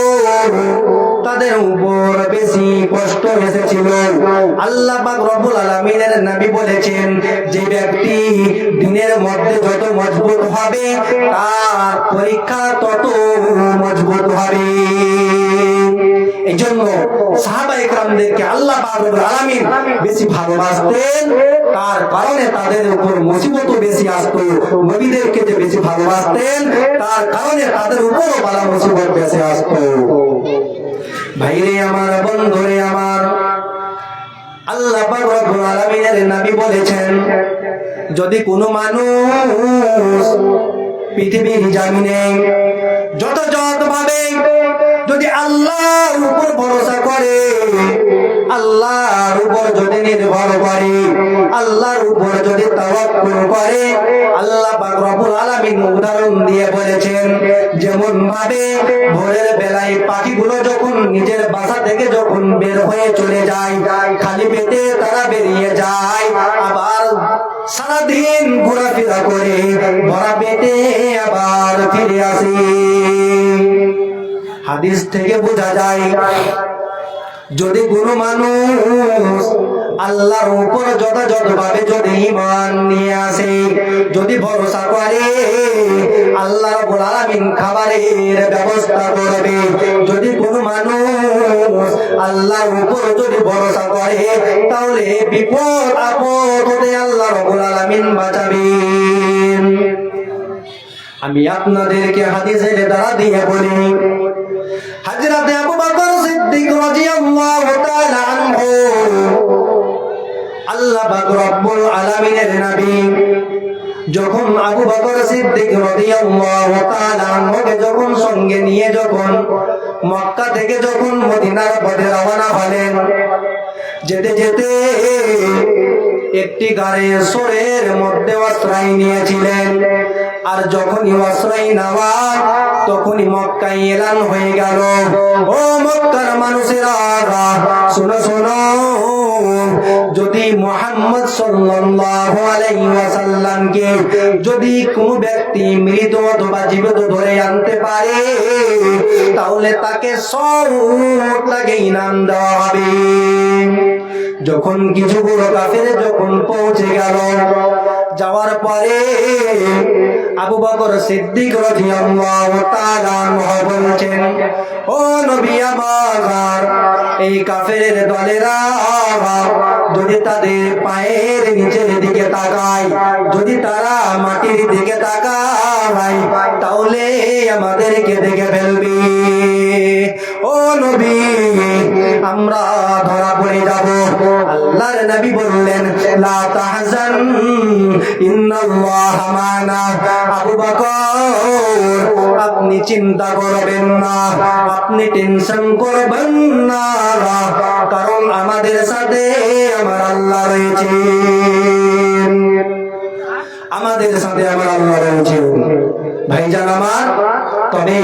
তাদের উপর বেশি কষ্ট এসেছিল। আল্লাহ পাক রব্বুল আলামিনের নবী বলেছেন, যে ব্যক্তি দিনের মধ্যে যত মজবুত হবে তার পরীক্ষা তত মজবুত হবে। এই জন্য সাহাবায়ে কেরামদেরকে আল্লাহ পাক রব্বুল আলামিন বেশি ভালোবাসতেন, তার কারণে তাদের উপর মুসিবত বেশি আসতো। নবীদেরকে যে বেশি ভালোবাসতেন, তার কারণে তাদের উপরও বালা মুসিবত বেশি আসতো। ভাইরে আমার, বন্ধুরে আমার, আল্লাহ পাক রব্বুল আলামিনের নবী বলেছেন, যদি কোনো মানুষ পৃথিবীর জমিনে যথাযথ ভাবে যদি আল্লাহর উপর ভরসা করে, আল্লাহর উপর যদি নির্ভর করে, আল্লাহর উপর যদি তাওয়াক্কুল করে, আল্লাহ পাক রব্বুল আলামিন উদাহরণ দিয়ে বলেছেন, যেমন ভাবে ভোরের বেলায় পাখিগুলো যখন নিজের বাসা থেকে যখন বের হয়ে চলে যায়, খালি পেটে তারা বেরিয়ে যায়, আবার সারাদিন ঘোরাফেরা করে ভরা পেটে আবার ফিরে আসে। হাদিস থেকে বোঝা যায় যদি কোনো মানুষ আল্লাহর উপর যথাযথভাবে যদি ঈমান নিয়ে আসে, যদি ভরসা করে, আল্লাহ রাব্বুল আলামিন খাবারের ব্যবস্থা করবে। যদি কোনো মানুষ আল্লাহর উপর যদি ভরসা করে, তাহলে বিপদ আপদ হতে আল্লাহ রাব্বুল আলামিন বাঁচাবেন। আমি আপনাদেরকে হাদিসের দ্বারা দিয়ে বলি, হযরত আবু বকর সিদ্দিক রাদিয়াল্লাহু তাআলা আনহু, আল্লাহ পাক রব্বুল আলামিনের নবী যখন আবু বকর সিদ্দিক রাদিয়াল্লাহু তাআলা আনহুকে যখন সঙ্গে নিয়ে যখন মক্কা থেকে যখন মদিনার পথে রওনা হলেন, যেতে যেতে একটি গাড়ি সোরের মধ্যে আশ্রয় নিয়েছিলেন। আর যখনই আশ্রয় নেওয়া তখনই মক্কায় এলান হয়ে গেল, ও মক্কার মানুষেরা শোনো শোনো, যদি মুহাম্মদ সাল্লাল্লাহু আলাইহি ওয়াসাল্লামকে যদি কোনো ব্যক্তি মৃত অথবা জীবিত ধরে আনতে পারে, তাহলে তাকে 100 টাকা ইনাম দেওয়া হবে। যখন কিছু বড় কাফের যখন পৌঁছে গেল, যাওয়ার পরে আবু বকর সিদ্দিক রাদিয়াল্লাহু তাআলা আনহু বলছেন, ও নবী আমার, এই কাফের দলেরা যদি তাদের পায়ের নিচের দিকে তাকায়, যদি তারা মাটির দিকে তাকায়, তাহলে আমাদেরকে দেখে ফেলবে। ও নবী, আমরা ধরা পড়ে যাব। আল্লাহর নবী বললেন, লা তাহজান ইন্নাল্লাহা মা'না। আবু বকর, আপনি চিন্তা করবেন না, আপনি টেনশন করবেন না, কারণ আমাদের সাথে আমার আল্লাহ রয়েছে, আমাদের সাথে আমার আল্লাহ রয়েছে। ভাইজান আমার, তবে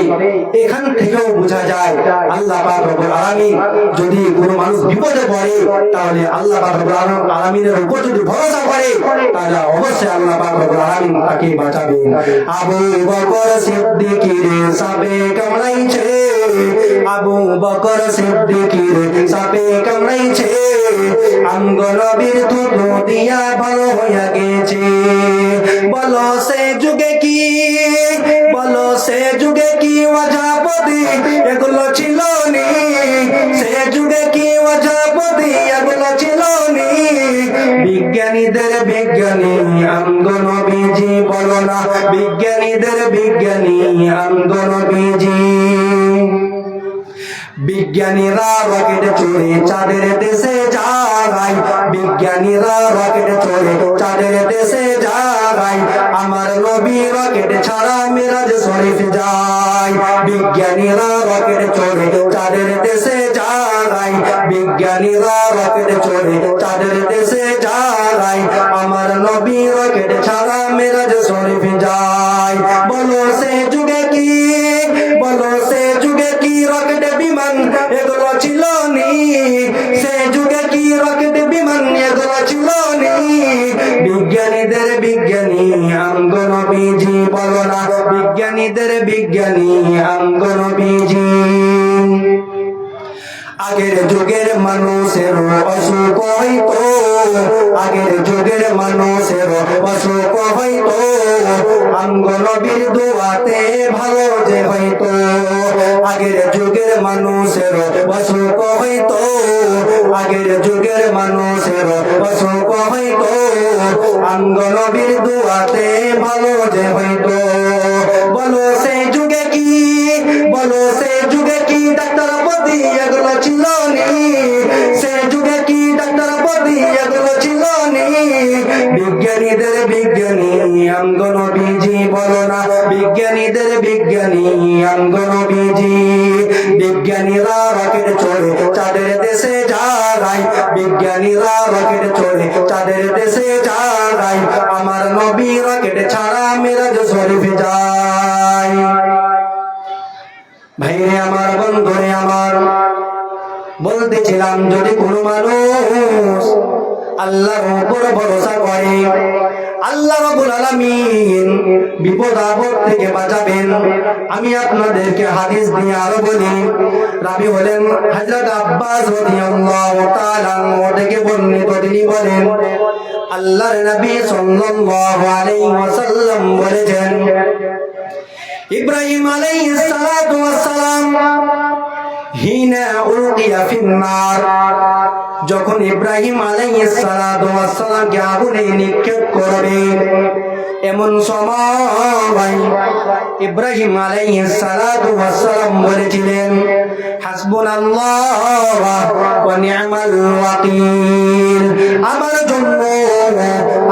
এখান থেকেও বোঝা যায় আল্লাহ পাক রব্বুল আলামিন যদি কোনো মানুষ বিপদে পড়ে, তাহলে আল্লাহ পাক রব্বুল আলামিনের উপর যদি ভরসা করে, তাহলে অবশ্যই আল্লাহ পাক রব্বুল আলামিন তাকে বাঁচাবেন। আবু বকর সিদ্দিকের সাপে কামড়াইছে, আবু বকর সিদ্দিকের সাপে কামড়াইছে, আমগো নবীর দুধ দিয়া ভালো হইয়া গেছে। বলো সে যুগে কি, বলো সে যুগে কি ওয়াজাপতি এগুলো ছিল নি, সে যুগে কি ওয়াজাপতি এগুলো ছিল নি। বিজ্ঞানীদের বিজ্ঞানী আমগো নবীজি, বলো না বিজ্ঞানীদের বিজ্ঞানী আমগো নবীজি। বিজ্ঞানীরা রকেট চড়ে চাঁদের দেশে যায়, বিজ্ঞানীরা রকেট চড়ে চাঁদের দেশে যায়, আমার নবী রকেট ছাড়া মিরাজ শরীফ যায়। বিজ্ঞানীরা রকেট চড়ে চাঁদের দেশে যায়, বিজ্ঞানীরা রকেট চড়ে চাঁদের দেশে যায়, আমার নবী রকেট ছাড়া মিরাজ শরীফ যায়। বলো সে যুগে কি, বলো সে যুগে কি রকেট বিমান এগুলো ছিল নি, সে যুগে কি রকেট বিমান এগুলো ছিল নি। বিজ্ঞানীদের বিজ্ঞানী আমগো নবীজি, বলো না বিজ্ঞানীদের বিজ্ঞানী আমগো নবীজি। আগের যুগের মানুষের অসুখ হইতো, আগের যুগের মানুষের অসুখ হইতো, আমগো নবীর দোয়াতে ভালো যে হইতো। আগের যুগের মানুষের অসুখ হইতো, আগের যুগের মানুষের অসুখ হইতো, আমগো নবীর দোয়াতে ভালো যে হইতো। বলো সেই যুগে কি, বলো সেই যুগে কি ডাক্তার পতি এগুলো ছিল নি, সে যুগে কি ডাক্তার পতি এগুলো ছিল নি। বিজ্ঞানীদের বিজ্ঞানী আমগো নবীজি, বলো না বিজ্ঞানীদের বিজ্ঞানী আমগো নবীজি। বিজ্ঞানীরা রকেট চড়ে চাঁদের দেশে যায়, বিজ্ঞানীরা রকেট চড়ে চাঁদের দেশে যায়, আমার নবী রকেট ছাড়া মিরাজ শরীফ যায়। ভাইরে আমার, বন্ধুরে আমার, বলতেছিলাম যদি কোনো মানুষ আল্লাহর উপর ভরসা করে, আল্লাহ রাব্বুল আলামিন বিপদ আপদ থেকে বাঁচাবেন। আমি আপনাদেরকে হাদিস দিয়ে আরো বলি। রাবি হলেন হযরত আব্বাস রাদিয়াল্লাহু তাআলা থেকে বর্ণিত। তিনি বলেন আল্লাহর নবী সাল্লাল্লাহু আলাইহি ওয়াসাল্লাম বলেছেন, ইব্রাহিম আলাইহিস সালাতু ওয়াস সালাম হিনা উলকিয়া ফিন্নার, যখন ইব্রাহিম আলাইহিস সালাতু ওয়াস সালামকে আগুনে নিক্ষেপ করবে, এমন সময় ইব্রাহিম আলাইহিস সালাতু ওয়াস সালাম বলেছিলেন, হাসবুনাল্লাহ ওয়া নি'মাল ওয়াকিল, আমার জন্য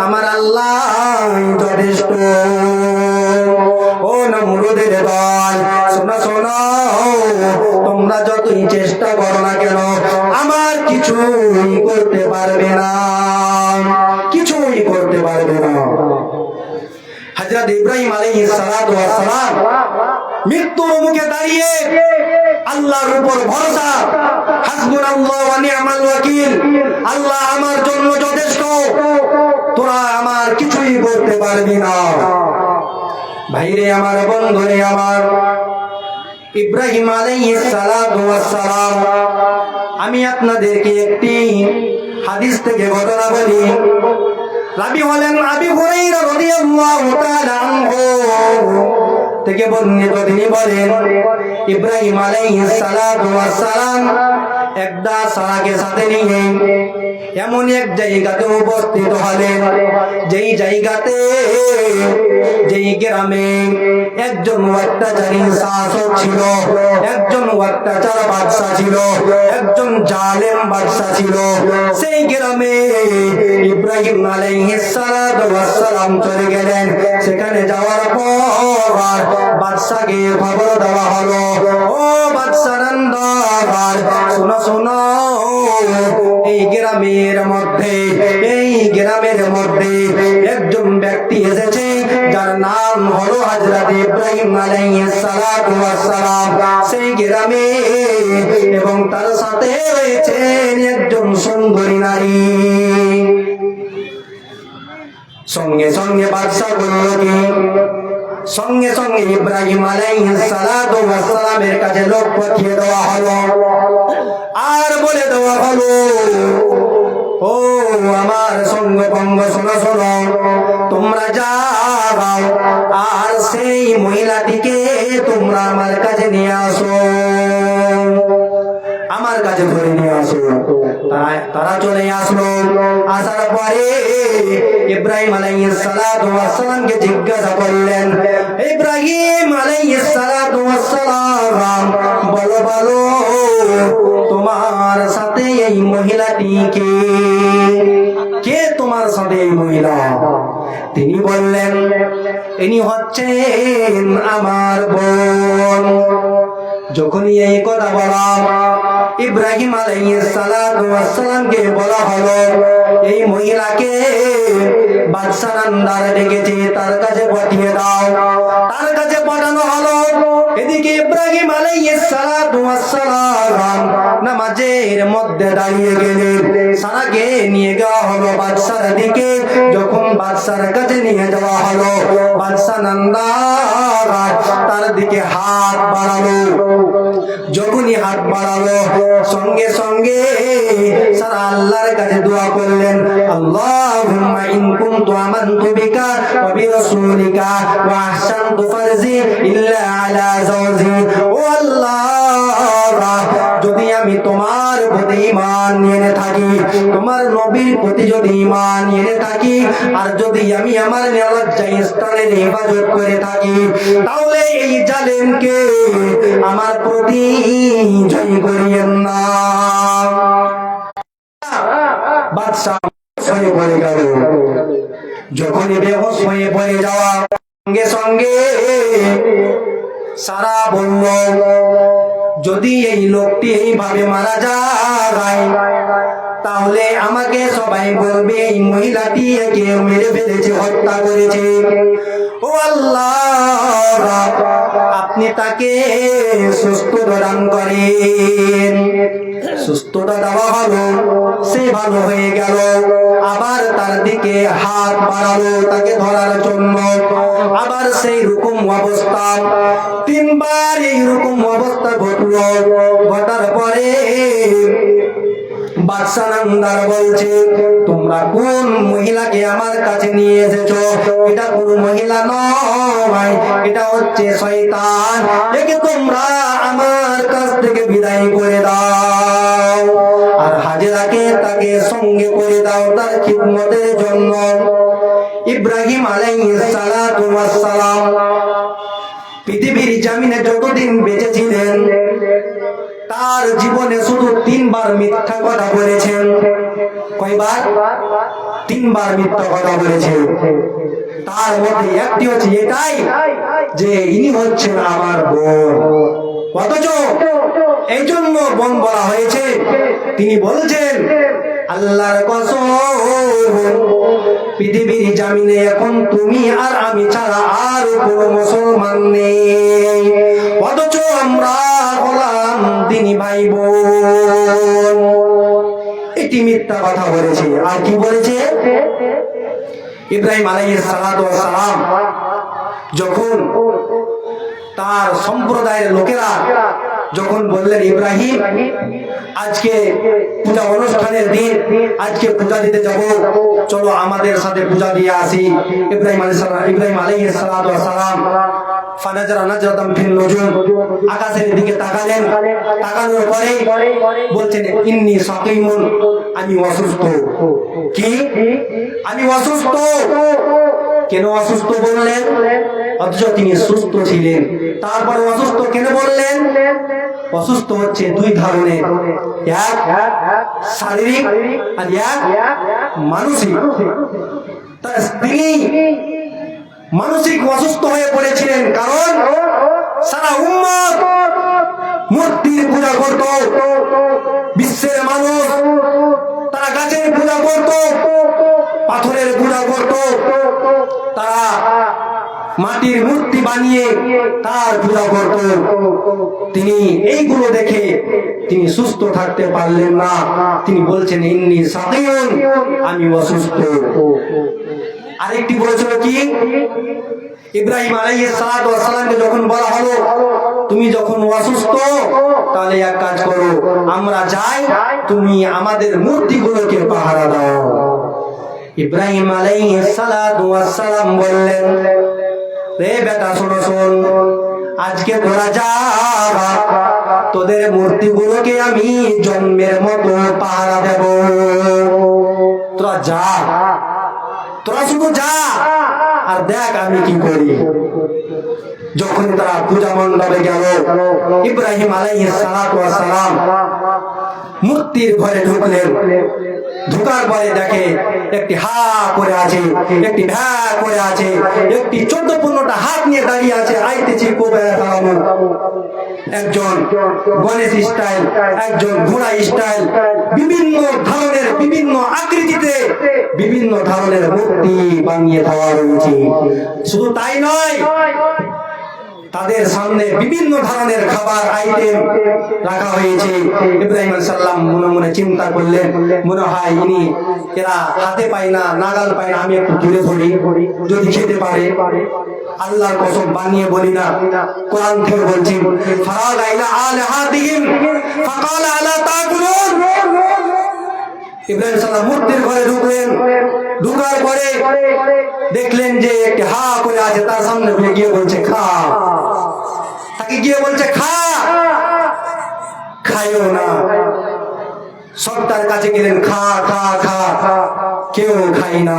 আমার আল্লাহ যথেষ্ট। ও নমরুদের দল, শোনো শোনো, তোমরা যতই চেষ্টা করো না কেন আমার কিছুই করতে পারবে না, কিছুই করতে পারবে না। হযরত ইব্রাহিম আলাইহিস সালাতু ওয়াস সালাম মৃত্যুর মুখে দাঁড়িয়ে আল্লাহর উপর ভরসা, হাসবুনাল্লাহ ওয়া নি'মাল ওয়াকিল, আল্লাহ আমার জন্য যথেষ্ট, তোরা আমার কিছুই করতে পারবি না। ভাইরে আমার, বন্ধুরে আমার, ইব্রাহিম আলাইহিস সালাতু ওয়াস সালাম, আমি আপনাদেরকে একটি হাদিস থেকে ঘটনা বলি। রাবি হলেন আবু হুরায়রা রাদিয়াল্লাহু তাআলা আনহু থেকে বর্ণিত। তিনি বলেন ইব্রাহিম আলাইহিস সালাতু ওয়াস সালাম একদা সারাকে সাথে নিয়ে এমন এক জায়গাতে উপস্থিত হলেন, যেই জায়গাতে, যেই গ্রামে একজন অত্যাচারী শাসক ছিল, একজন অত্যাচার বাদশা ছিল, একজন জালেম বাদশা ছিল। সেই গ্রামে ইব্রাহিম আলাইহিস সালাতু ওয়াস সালাম চলে গেলেন। সেখানে যাওয়ার পর বাদশাকে খবর দেওয়া হলো, ও বাদশা নন্দার, শোনো শোনো, এই গ্রামের মধ্যে, এই গ্রামের মধ্যে একজন ব্যক্তি এসেছে যার নাম হলো হযরত ইব্রাহিম আলাইহিস সালাতু ওয়াস সালাম। সেই গ্রামে এবং তার সাথে রয়েছে একজন সুন্দরী নারী। সঙ্গে সঙ্গে বাদশা বলল কি, সঙ্গে সঙ্গে ইব্রাহিম আলাইহিস সালাতু ওয়াস সালামের কাছে লোক পাঠিয়ে দেওয়া হলো, আর বলে দেওয়া হলো, ও আমার সঙ্গপঙ্গ, শোনো শোনো, তোমরা যাও আর সেই মহিলাটিকে তোমরা আমার কাছে নিয়ে আসো, আমার কাছে ধরে নিয়ে আসো। তারা চলে আসলো। আসার পরে ইব্রাহিম আলাইহিস সালাতু ওয়াস সালামকে জিজ্ঞাসা করলেন, ইব্রাহিম আলাইহিস সালাতু ওয়াস সালাম, বলো বলো, তোমার সাথে এই মহিলাটি কে? কে তোমার সাথে এই মহিলা? তিনি বললেন, ইনি হচ্ছেন আমার বোন। যখনই এই কথা বলা ইব্রাহিম আলাইহিস সালাতু ওয়াস সালামকে বলা হলো, এই মহিলাকে বাদশা নন্দার ডেকেছে, তার কাছে পাঠিয়ে দাও। তার কাছে পাঠানো হলো। এদিকে ইব্রাহিম আলাইহিস সালাতু ওয়াস সালাম নামাজের মধ্যে দাঁড়িয়ে গেলেন। সারাকে নিয়ে যাওয়া হলো বাদশার দিকে। যখন বাদশার কাছে নিয়ে যাওয়া হলো, বাদশা নন্দা তার দিকে হাত বাড়ালো। যখনই হাত বাড়ালো, সঙ্গে সঙ্গে সারা আল্লাহর কাছে দোয়া করলেন, আল্লাহুম্মা ইন কুনতু আমানতু বিকা ওয়া বিরাসূলিকা ওয়া আহসানতু ফারজি ইল্লা আলা যাওজি। ও আল্লাহ, যদি আমি তোমার প্রতি ঈমান নিয়ে থাকি, তোমার নবীর প্রতি যদি ঈমান নিয়ে থাকি, আর যদি আমি আমার লজ্জায় স্থানের হেফাজত করে থাকি, তাহলে এই জালেমকে আমার প্রতি জয় করিয়েন না। বাদশা হয়ে পড়ে গেল। যখনই বেহুশ হয়ে পড়ে যাওয়া, সঙ্গে সঙ্গে সারা বলল, যদি এই লোকটি এইভাবে মারা যায়, তাহলে আমাকে সবাই বলবে এই মহিলাটি একে মেরে ফেলেছে, হত্যা করেছে। ও আল্লাহ, আপনি তাকে সুস্থ প্রদান করেন। সুস্থতা দেওয়া হলো, সে ভালো হয়ে গেল। আবার তার দিকে হাত বাড়ালো তাকে ধরার জন্য, আবার সেই রকম অবস্থা, তিনবার এইরকম অবস্থা ঘটলো। ঘটার পরে বাদশাহ নামদার বলছে, তোমরা কোন মহিলাকে আমার কাছে নিয়ে এসেছো? এটা কোন মহিলা নয়, এটা হচ্ছে শয়তান। একে তোমরা আমার কাছ থেকে বিদায় করে দাও, আর হাজেরাকে তাকে সঙ্গে করে দাও তার খিদমতের জন্য। ইব্রাহিম আলাইহিস সালাতু ওয়াস সালাম পৃথিবীর জমিনে যতদিন বেঁচে ছিলেন, তার জীবনে শুধু 3 বার মিথ্যা কথা বলেছেন। কয়বার? 3 বার মিথ্যা কথা বলেছেন। তার মধ্যে একটি হচ্ছে এটাই যে ইনি হচ্ছেন আমার বোন। অথচ এই জন্য বোন বলা হয়েছে, তিনি বলছেন আল্লাহর কসম, পৃথিবীর জমিনে এখন তুমি আর আমি ছাড়া আর কোনো মুসলমান নেই। অথচ আমরা হলাম দিনী ভাই বোন। এটি মিথ্যা কথা বলেছে। আর কি বলেছে? ইব্রাহিম আলাইহিস সালাতু ওয়াস সালাম যখন তার সম্প্রদায়ের লোকেরা যখন বললেন, ইব্রাহিম আজকে পূজা অনুষ্ঠানের দিন, আজকে পূজা দিতে যাব, চলো আমাদের সাথে পূজা দিয়ে আসি। ইব্রাহিম আলাইহিস সালাতু ওয়াস সালাম ফানাজারা নাজরাতাম ফিন নুজুম, আকাশের দিকে তাকালেন। তাকানোর পরে বলছেন, ইন্নী সাকিমুন, আমি অসুস্থ। কি? আমি অসুস্থ। কেন অসুস্থ বললেন? অথচ তিনি সুস্থ ছিলেন। তারপরে অসুস্থ কেন বললেন? অসুস্থ হচ্ছে 2 ধরনের, এক শারীরিক আর এক মানসিক। তিনি মানসিক অসুস্থ হয়ে পড়েছিলেন, কারণ সারা উম্মত মূর্তির পূজা করত। বিশ্বের মানুষ তারা গাছের পূজা করত, পাথরের পূজা করত, তারা মাটির মূর্তি বানিয়ে তার পূজা করত। তিনি এইগুলো দেখে তিনি সুস্থ থাকতে পারলেন না। তিনি বলছেন, ইন্নী সাকিয়ুন, আমি অসুস্থ। আরেকটি বলেছিল কি? ইব্রাহিম আলাইহিস সালাতু ওয়াস সালামকে যখন বলা হলো, তুমি যখন অসুস্থ, তাহলে এক কাজ করো, আমরা যাই, তুমি আমাদের মূর্তিগুলোকে পাহারা দাও। ইব্রাহিম আলাইহিস সালাতু ওয়াস সালাম বললেন, রে বেটা শোনো, শোন, আজকে তোরা যা, তোদের মূর্তিগুলোকে আমি জন্মের মতো পাহারা দেব। তোরা যা, তোরা শুধু যা, আর দেখ আমি কি করি। যখন তারা পূজা মণ্ডপে গেল, ইব্রাহিম আলাইহিস সালাতু ওয়াস সালাম মূর্তির ঘরে ঢুকলেন। ঢুকার পরে দেখে একটি হা করে আছে, একটি ভ্যা করে আছে, একটি 14-15টা হাত নিয়ে দাঁড়িয়ে আছে, আইতেছি কোবে ফেলানো। একজন গণেশ স্টাইল, একজন ঘোড়া স্টাইল, বিভিন্ন ধরনের, বিভিন্ন আকৃতিতে বিভিন্ন ধরনের মূর্তি বানিয়ে দেওয়া রয়েছে। শুধু তাই নয়, তাদের সামনে বিভিন্ন ধরনের খাবার আইটেম রাখা হয়েছে। ইব্রাহিম আলাইহিস সালাম মনে মনে চিন্তা করলেন, মনে হয় ইনি এরা হাতে পায় না, নাগাল পায় না, আমি একটু দূরে ধরি, যদি খেতে পারে। আল্লাহর কসম বানিয়ে বলি না, কোরআন থেকে বলছি, ফারাগা ইলা আলিহাতিহিম ফাকালা আলা তাকুলুন। ইব্রাহিম সালাম মূর্তির ঘরে ঢুকলেন। ঢুকার পরে দেখলেন যে একটি হা করে আছে, তার সামনে গিয়ে বলছে খা। তাকে গিয়ে বলছে খা, খায়ও না। সবটার কাছে গেলেন, খা খা খা, কেউ খায় না।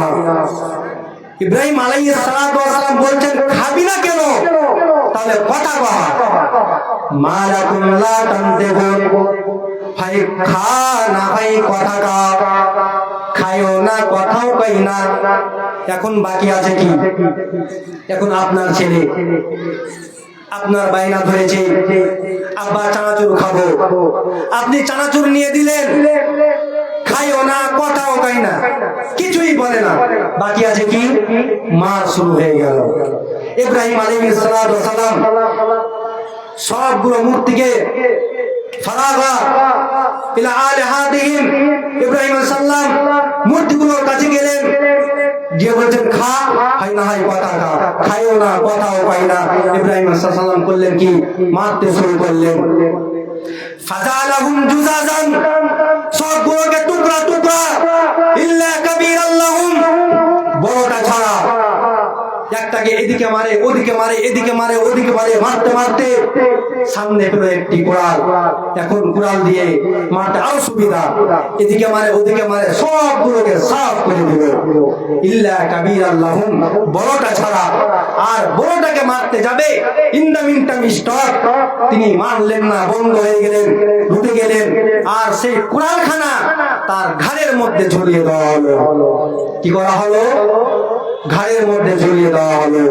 ইব্রাহিম আলাইহিস সালাতু ওয়াস সালাম বলছেন, খাবি না কেন? তাহলে কথা কহ, মা লাকুম লা তানতিকুন, ভাই খা না, ভাই কথা কা, খায়ও না, কথাও কই না। এখন বাকি আছে কি? এখন আপনার ছেলে, আপনার বাইনা ধরেছে, আব্বা চানাচুর খাবো, আপনি চানাচুর নিয়ে দিলেন, খাইও না, কথাও কই না, কিছুই বলে না। বাকি আছে কি? মার শুরু হয়ে গেল। ইব্রাহিম আলাইহিস সালাতু ওয়াস সালাম সবগুলো মূর্তিকে ফারাগা ইলা আলিহাতিহিম, ইব্রাহিম আলাইহিস সালাম মূর্তিগুলোর কাছে গেলেন, গিয়ে বলছেন খা, হয় না হয় কথা খা, খাইও না, কথাও পাই না। ইব্রাহিম আলাইহিস সালাম করলেন কি, মারতে শুরু করলেন। ফাজালাহুম জুজাজান, সবগুলোকে টুকরা টুকরা, ইল্লা কাবীরান লাহুম, বড়টা ছাড়া। একটাকে এদিকে মারে, ওদিকে মারে, এদিকে মারে, ওদিকে মারে, মারতে মারতে সামনে পেল একটি কুড়াল। এখন কুড়াল দিয়ে মারতে আরো সুবিধা, এদিকে মারে, ওদিকে মারে, সবগুলোকে সাফ করে দিল। ইল্লা কাবীরান লাহুম, বড়টা ছাড়া। আর বড়টাকে মারতে যাবে, ইন দ্য মিনটাইম স্টপ, তিনি মারলেন না, বন্ধ হয়ে গেলেন, ঢুকে গেলেন। আর সেই কুড়ালখানা তার ঘাড়ের মধ্যে ঝুলিয়ে দেওয়া হলো। কি করা হলো? ঘাড়ের মধ্যে ঝুলিয়ে দেওয়া হলো।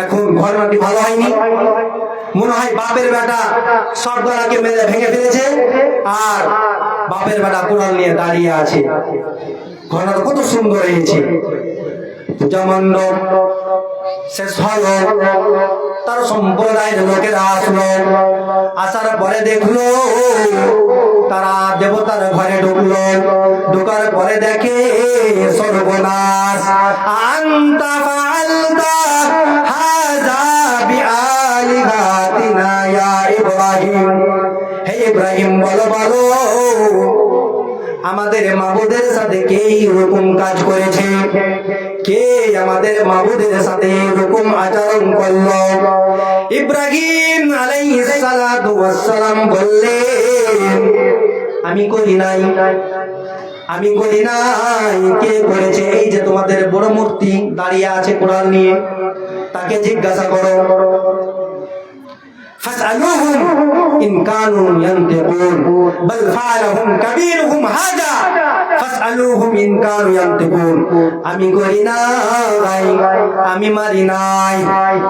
এখন ঘটনাটি ভালো হয়নি, মনে হয় বাপের বেটা সর্দারাকে মেরে ভেঙে ফেলেছে, আর বাপের বেটা কুড়াল নিয়ে দাঁড়িয়ে আছে। ঘটনাটা কত সুন্দর হয়েছে। পূজা মণ্ডপ শেষ হলো, তার সম্প্রদায়ের লোকেরা আসলো। আসার পরে দেখলো তারা দেবতার ঘরে ঢুকলো। ঢোকার পরে দেখে সর্বনাশ, আনতা ফাআলতা হাযা বিআলিহাতিনা ইয়া ইব্রাহিম, হে ইব্রাহিম বলো বলো, আমাদের মাবুদের সাথে কে এরকম কাজ করেছে? কে আমাদের মাবুদের সাথে এরকম আচরণ করলো? ইব্রাহিম আলাইহিস সালাতু ওয়াস সালাম বললেন, আমি করি নাই, আমি করি নাই। কে করেছে? এই যে তোমাদের বড় মূর্তি দাঁড়িয়ে আছে কুরআন নিয়ে, তাকে জিজ্ঞাসা করো। فاسألوهم إن كانوا ينطقون بل فعلهم كبيرهم هذا فاسألوهم إن كانوا ينطقون। আমি করি নাই, আমি মারি নাই,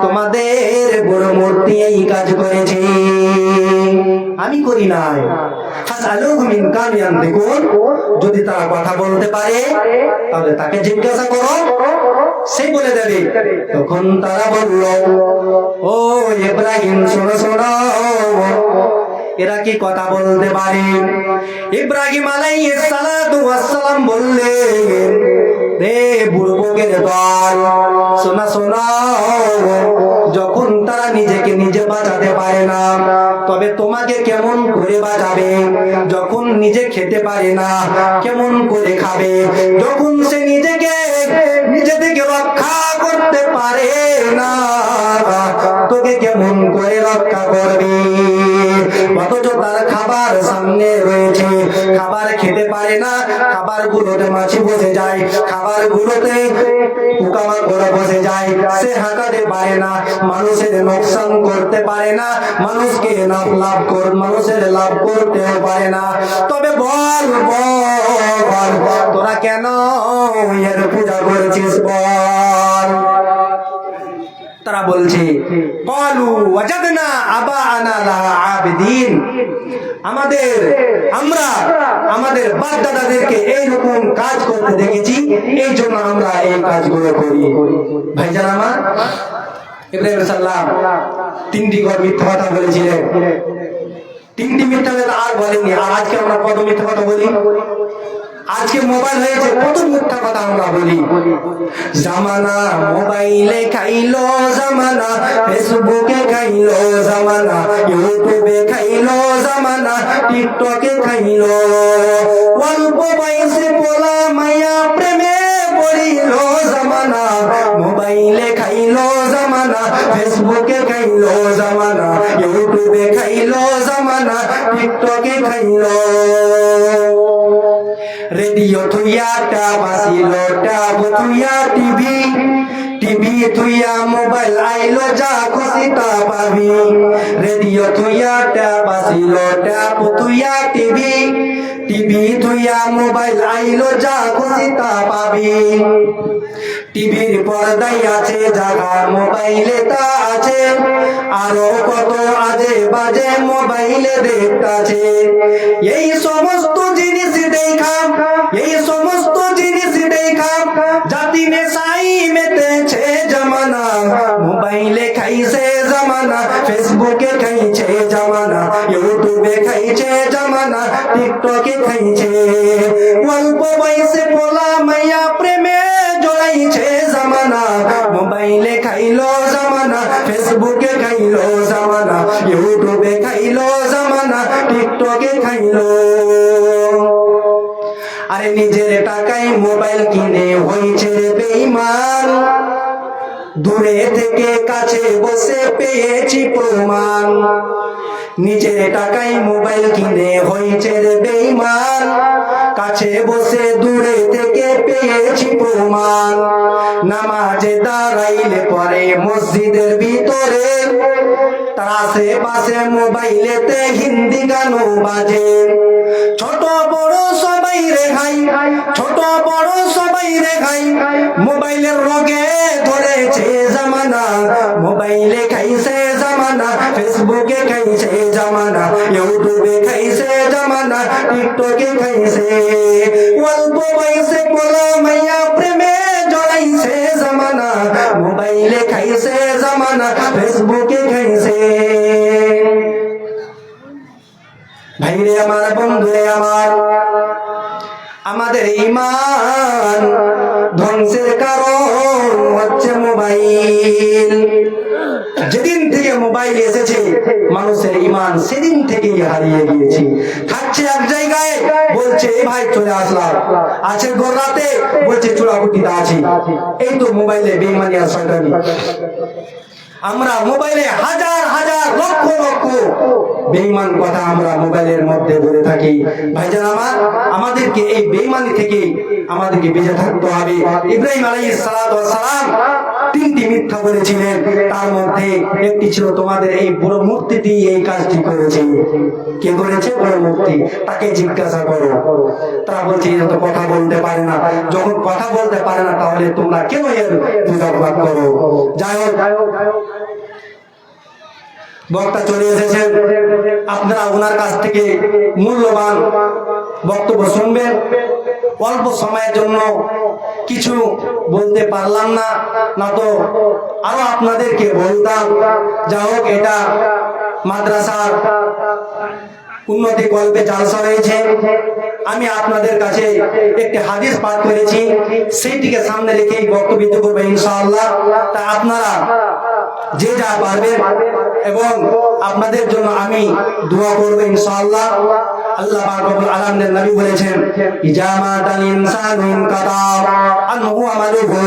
তোমাদের বড় মূর্তি এই কাজ করেছে, আমি করি নাই। ফাসআলুহুম ইন কানু ইয়ানতিকুন, যদি তারা কথা বলতে পারে তাহলে তাকে জিজ্ঞাসা করো, সে বলে দেবে। তখন তারা বলল, ও ইব্রাহিম শোনো শোনো, এরা কি কথা বলতে পারে? ইব্রাহিম আলাইহিস সালাতু ওয়াস সালাম বললেন, রে বুড়বকের দল, শোনা শোনা, যখন তারা নিজেকে নিজে বাঁচাতে পারে না, তবে তোমাকে কেমন করে বাঁচাবে? যখন নিজে খেতে পারে না, কেমন করে খাবে? যখন সে নিজেকে নিজে থেকে রক্ষা করতে পারে না, তোকে কেমন করে রক্ষা করবে? অথচ তার খাবার সামনে রয়েছে, খাবার খেতে পারে না, খাবার গুলোতে মাছি বসে যায়, খাবার গুলোতে পোকামাকড় বসে যায়, সে হাঁটাতে পারে না, মানুষের নোকসান করতে পারে না, মানুষকে মানুষের লাভ করতেও পারে না। তবে বল বল, তোরা কেন এর পূজা করেছিস বল? তারা বলছে, ক্বালু ওয়াজাদনা আবাআনা লাহা আবিদিন, আমরা আমাদের বাপ দাদাদেরকে এইরকম কাজ করতে দেখেছি, এই জন্য আমরা এই কাজগুলো করি। ভাইজান আমার, ইব্রাহিম সাল্লাম তিনটি মিথ্যা কথা বলেছিলেন, তিনটি মিথ্যা কথা আর বলেননি। আর আজকে আমরা কত মিথ্যা কথা বলি? আজকে মোবাইল হয়েছে, কত মিথ্যা কথা আমরা বলি। জামানা মোবাইলে খাইলো জামানা, ফেসবুকে খাইলো জামানা, ইউটিউবে খাইলো জামানা, টিকটকে খাইলো। অল্প বয়সে পোলা মায়া প্রেমে পড়িল জামানা, মোবাইলে খাইলো জামানা, ফেসবুকে খাইলো জামানা, ইউটিউবে খাইলো জামানা, টিকটকে খাইলো। রেডিও থুইয়া ট্যাব আসিল, ট্যাব থুইয়া টিভি, টিভি থুইয়া মোবাইল আইলো, যা খুশি তা পাবি। রেডিও থুইয়া ট্যাব আসিল, ট্যাব থুইয়া টিভি, টিভি থুইয়া মোবাইল আইলো, যা খুশি তা পাবি। টিভির পর্দায় আছে জায়গা, মোবাইলে তা আছে, আরো কত আজে বাজে মোবাইলে দেখতাছে। এই সমস্ত জিনিস দেখা, এই সমস্ত জিনিস দেখা, জাতি নেশাই মেতেছে জামানা, মোবাইলে খাইছে জামানা, ফেসবুকে খাইছে জামানা, ফেসবুকে খাইলো জামানা, টিকটকে খাইলো। আরে নিজের টাকায় মোবাইল কিনে হয়েছে রে বেঈমান, দূরে থেকে কাছে বসে পেয়েছি প্রমাণ। নিজের টাকায় মোবাইল কিনে হয়েছে রে বেঈমান, কাছে বসে দূরে থেকে পেয়েছি প্রমাণ। নামাজে দাঁড়াইলে পরে মসজিদের ভিতরে, তার আশেপাশে মোবাইলেতে হিন্দি গান বাজে। ছোট বড় সবাই রে ভাই, ছোট বড় সবাই রে ভাই, মোবাইলের রোগে ধরেছে জামানা। মোবাইলে খাইছে জামানা, ফেসবুকে খাইছে জামানা, ইউটিউবে খাইছে জামানা, টিকটকে খাইছে। অল্প বয়সে বলো মাইয়া প্রেমে জড়াইছে জামানা, মোবাইলে খাইছে জামানা, ফেসবুকে খাইছে। ভাইরে আমার, বন্ধুরে আমার, আমাদের ঈমান ধ্বংসের কারণ হচ্ছে মোবাইল। যেদিন থেকে মোবাইল এসেছে মানুষের ঈমান সেদিন থেকেই হারিয়ে গিয়েছে। থাকছে এক জায়গায়, বলছে এই ভাই চলে আসলাম, আছে গোরাতে, বলছে চূড়াকুটিতে আছি। এই তো মোবাইলে বেঈমানি আর শয়তানি। আমরা মোবাইলে হাজার হাজার লক্ষ লক্ষ বেঈমান কথা আমরা মোবাইলের মধ্যে বলে থাকি। ভাইজান আমার, আমাদেরকে এই বেঈমানি থেকে আমাদেরকে বেঁচে থাকতে হবে। ইব্রাহিম আলাইহিস সালাতু ওয়াস সালাম তিনটি মিথ্যা বলেছিলেন, তার মধ্যে একটি ছিল তোমাদের এই বড় মূর্তি দিয়ে এই কাজটি করেছে। কে করেছে? বড় মূর্তি। তাকে জিজ্ঞাসা করো। তারা বলছে এরা তো কথা বলতে পারে না। যখন কথা বলতে পারে না তাহলে তোমরা কেন এর পূজাপাঠ করো? যাই হোক, বক্তা চলে এসেছেন, আপনারা ওনার কাছ থেকে মূল্যবান বক্তব্য শুনবেন। অল্প সময়ের জন্য কিছু বলতে পারলাম না, না তো আরো আপনাদেরকে বলতাম। যা হোক, এটা মাদ্রাসার উন্নতি কল্পে জালসা হয়েছে। আমি আপনাদের কাছে একটি হাদিস পাঠ করেছি, সেইটিকে সামনে রেখেই বক্তব্য করবো ইনশাআল্লাহ। তা আপনারা যে যা পারবেন এবং আপনাদের জন্য আমি দোয়া করব ইনশাআল্লাহ। আল্লাহ পাক রব্বুল আলামিনের নবী বলেছেন, ইজামাতাল ইনসানু ইনকাতা আনহু আমালুহু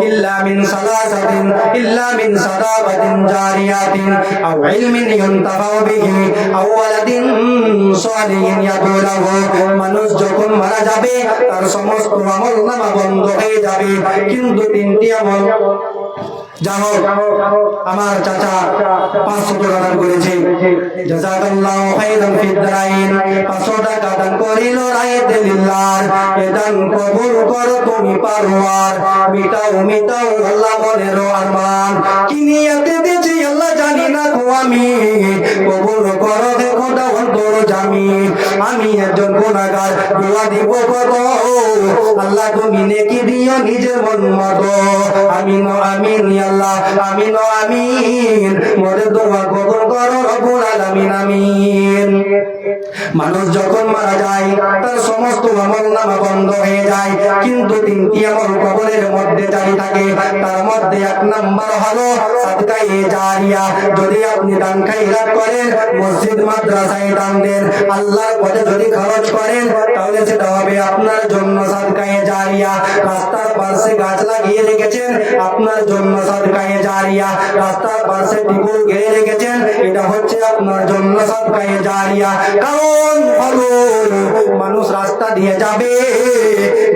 ইল্লা মিন সালাসাতিন, ইল্লা মিন সাদাকাতিন জারিয়াতিন আও ইলমিন ইউনতাফাউ বিহি আও ওয়ালাদিন সালিহিন ইয়াদুলাহু। মানুষ যখন মারা যাবে তার সমস্ত আমলনামা বন্ধ হয়ে যাবে, কিন্তু তিনটি আমল। যাও, আমার চাচা 500 টাকা দান করেছে, জাযাকাল্লাহু খাইরান ফিদ দারাইন। 500 টাকা দান করিল রায়েতে লিল্লাহ। এ দান কবুল করো তুমি পারওয়ার, মিটাও মিটাও আল্লাহ মনের আরমান। কি নিয়তে দিয়েছি আল্লাহ জানি না গো আমি, কবুল করো দেখো দাও অন্তর জামি। আমি একজন গুনাহগার, দোয়া দিব কত, আল্লাহ তুমি নেকি দিও নিজের মন মতো। আমিন আমিন আল্লাহ, আমিন আমিন। মোরে দোয়া কবুল করো রব্বুল আলামিন, আমিন। মানুষ যখন মারা যায় তার সমস্ত আমলনামা বন্ধ হয়ে যায়, কিন্তু তিনটি আমল কবরের মধ্যে জারি থাকে। তার মধ্যে এক নাম্বার হলো সাদকায়ে জারিয়া। যদি আপনি দান খায়রাত করেন, মসজিদ মাদ্রাসায় দান দেন, আল্লাহর পথে যদি খরচ করেন, তাহলে সেটা হবে আপনার জন্য সাদকায়ে জারিয়া। রাস্তার পাশে গাছ লাগিয়ে রেখেছেন, আপনার জন্য সাদকায়ে জারিয়া। রাস্তার পাশে টিপুল ঘিরে রেখেছেন, এটা হচ্ছে আপনার জন্য সাদকায়ে জারিয়া। কারণ হলো মানুষ রাস্তা দিয়ে যাবে,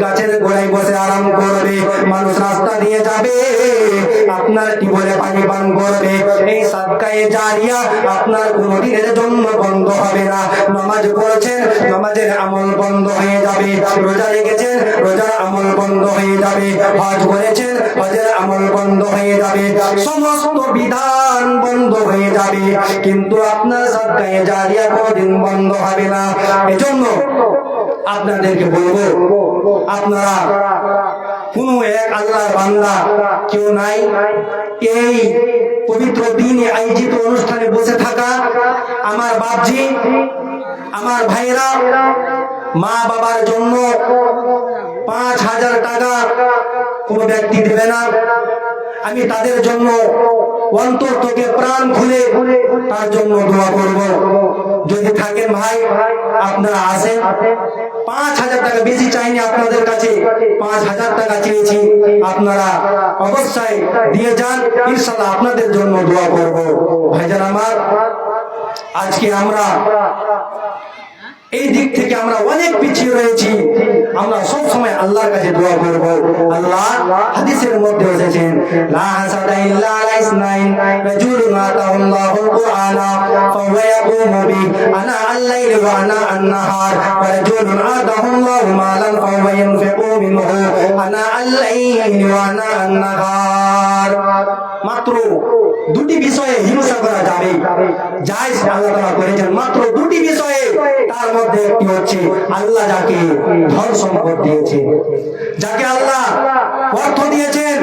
গাছের গোড়ায় বসে আরাম করবে। মানুষ রাস্তা দিয়ে যাবে, আপনার টিউবওয়েলে পানি পান করবে। এই সাদকায়ে জারিয়া আপনার কোনদিনের জন্য বন্ধ হবে না। নামাজ পড়েছেন, নামাজের আমল বন্ধ হয়ে যাবে। রোজা রেখেছেন, রোজার আমল বন্ধ হয়ে যাবে। হজ করেছেন, হজের আমল বন্ধ হয়ে যাবে। সমস্ত বিধান বন্ধ হয়ে যাবে, কিন্তু আপনার সাদকায়ে জারিয়া কোনদিন বন্ধ হবে না। এজন্য আপনাদেরকে বলবো, আপনারা কোন এক আল্লাহর বান্দা কেউ নাই এই পবিত্র দিনে আয়োজিত অনুষ্ঠানে বসে থাকা আমার বাপজি, আমার ভাইরা, মা বাবার জন্য 5000 টাকা কোন ব্যক্তি দেবে না। আমি তাদের জন্য অন্তর থেকে প্রাণ খুলে তার জন্য দোয়া করব। যদি থাকেন ভাই আপনারা আসেন। 5,000 টাকা বেশি চাইনি আপনাদের কাছে, 5,000 টাকা চেয়েছি, আপনারা অবশ্যই দিয়ে যান, ইনশাআল্লাহ আপনাদের জন্য দোয়া করব। ভাইজান আমার, আজকে আমরা এই দিক থেকে আমরা অনেক পিছিয়ে রয়েছি। আমরা সব সময় আল্লাহর কাছে দোয়া করব। আল্লাহ হাদিসের মধ্যে এসেছেন, লা হাসাদা ইল্লা আলা ইসনাইন রাজুলুন আতাহুল্লাহুল কুরআনা ফাহুয়া ইয়াকুমু বি আনা আল-লাইলি ওয়া আনা আন-নাহার ওয়া রাজুলুন আতাহুল্লাহু মালান ফাহুয়া ইনফিকু মিনহু আনা আল-লাইলি ওয়া আনা আন-নাহার। মাত্র দুটি বিষয়ে হিংসা করা যাবে, জায়েজ আল্লাহ তাআলা করেছেন মাত্র দুটি বিষয়ে। তার মধ্যে একটি হচ্ছে আল্লাহ যাকে ধন সম্পদ দিয়েছে, যাকে আল্লাহ অর্থ দিয়েছেন,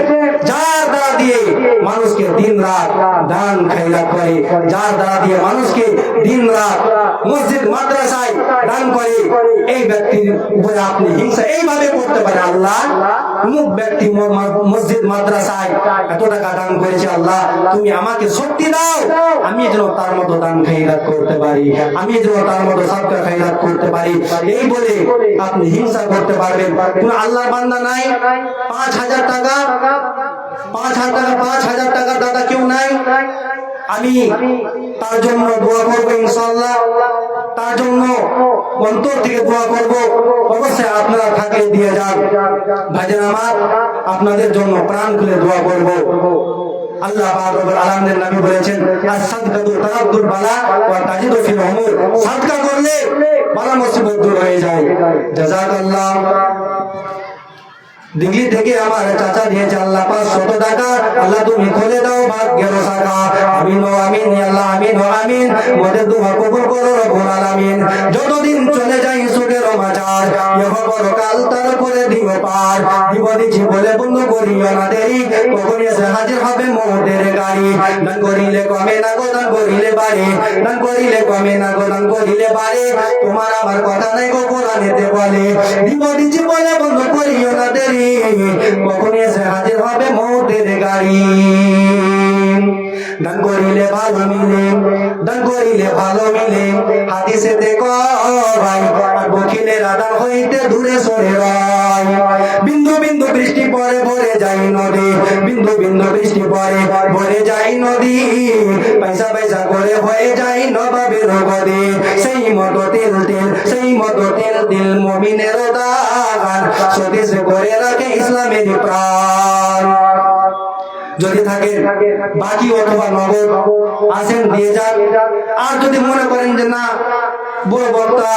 যার দ্বারা দিয়ে মানুষকে দিন রাত দান খয়রাত করে, যার দ্বারা দিয়ে মানুষকে দিন রাত মসজিদ মাদ্রাসায় দান করে, এই ব্যক্তির উপরে আপনি হিংসা এইভাবে করতে পারেন, আল্লাহ অমুক ব্যক্তি মসজিদ মাদ্রাসায় এত টাকা দান করেছে, আল্লাহ তুমি আমাকে শক্তি দাও, আমি যেন তার মতো দান খয়রাত করতে পারি, আমি যেন তার মতো সাদকা খয়রাত করতে পারি। এই বলে আপনি হিংসা করতে পারবেন। কোন আল্লাহর বান্দা নাই 5,000 টাকা 5,000 টাকা দাদা কেউ নাই, আমি তার জন্য দোয়া করবো ইনশাআল্লাহ, তার জন্য অন্তর থেকে দোয়া করব। অবশ্যই আপনারা থাকলে দিয়ে যান। ভাইজান আমার, আপনাদের জন্য প্রাণ খুলে দোয়া করব। আল্লাহ পাক রব্বুল আলামিনের নবী বলেছেন, আস-সাদকাতু তারাদ্দুল বালা ওয়া তাজিদু ফিল উমুর। সাদকা করলে বালা মুসিবত দূর হয়ে যায়। জাযাকাল্লাহ। দিল্লি থেকে আমার চাচা দিয়েছে আল্লাহ 500 টাকা, আল্লাহ তুমি খুলে দাও ভাগ্যের শাখা। আমিন ও আমিন, আল্লাহ আমিন ও আমিন। মোদের দোয়া কবুল করো রব্বুল আলামিন। যতদিন চলে যাই সুখের মাঝার, পরকাল তার করে দিও পার। বিপদিছি বলে বন্ধু করিও না দেরি, কখন এসে হাজির হবে মৌতের গাড়ি। দান করিলে কমে না গো, দান করিলে বাড়ে, দান করিলে কমে না গো, দান করিলে বাড়ে। তোমার আমার কথা নাই গো কোরআনেতে বলে, বিপদিছি বলে বন্ধু করিও না দেরি, কখন এসে হাজির হবে মৌতের গাড়ি। দান করিলে ভালো মিলে, দান করিলে ভালো মিলে, হাদিসেতে কয় আর বখিলের দান হইতে দূরে সরে রয়। বিন্দু বিন্দু বৃষ্টি পরে ভরে যায় নদী, বিন্দু বিন্দু বৃষ্টি পরে ভরে যায় নদী। পয়সা পয়সা করে হয়ে যায় নবাবের গদি। সেই মতো তিল তিল, সেই মতো তিল তিল মুমিনের দান, সতীশ করে রাখে ইসলামের প্রাণ। যদি থাকে বাকি অথবা নগদ আসেন দিয়ে যান। আর যদি মনে করেন যে না বড় বক্তা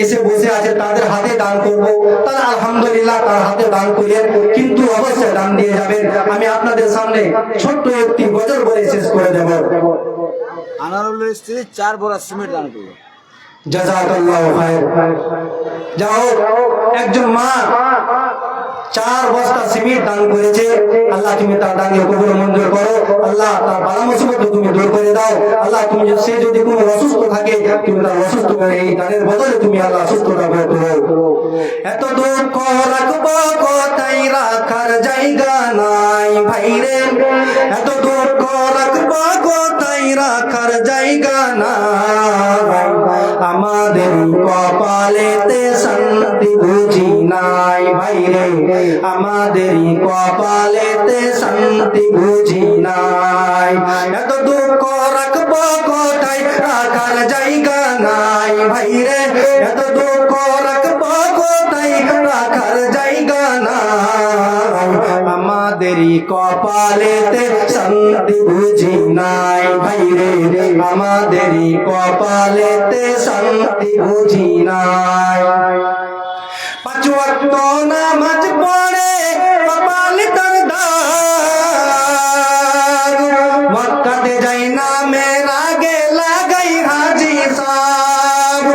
এসে বসে আছে তাদের হাতে দান করবো, তাহলে আলহামদুলিল্লাহ তার হাতে দান করেন, কিন্তু অবশ্যই দান দিয়ে যাবেন। আমি আপনাদের সামনে ছোট্ট একটি গজল বলে শেষ করে দেব। আনারুলের স্ত্রী 4 বড়া সিমেন্ট দান করলো। জাযাকাল্লাহু খায়র। যাও, একজন মা 4 বস্তা সিমেন্ট দান করেছে, আল্লাহ তুমি তার দানকে কবুল মঞ্জুর করো। আল্লাহ তার বালা মুসিবত তুমি দূর করে দাও। আল্লাহ তুমি সে যদি কোনো অসুস্থ থাকে তুমি তার অসুস্থ করে এই দানের বদলে তুমি আল্লাহ সুস্থতা করো। এত দুঃখ রাখবো কোথায় রাখার জায়গা নাই ভাইরে, এত দুঃখ রাখবো কোথায় রাখার জায়গা নাই। আমাদের কপালেতে শান্তি বুঝি নাই ভাইরে, আমাদের কপালেতে শান্তি বুঝি নাই। এত দুঃখ রাখবো কোথায় রাখার জায়গা নাই ভাইরে, এত দুঃখ রাখবো কোথায় রাখার জায়গা নাই। আমাদের কপালেতে শান্তি বুঝি নাই ভাইরে, আমাদের কপালেতে শান্তি বুঝি নাই। 5 ওয়াক্ত নামাজ পড়ে কপাল তার দাগ, মক্কাতে যাই না মেরা গে লাগাই হাজি সাহেব।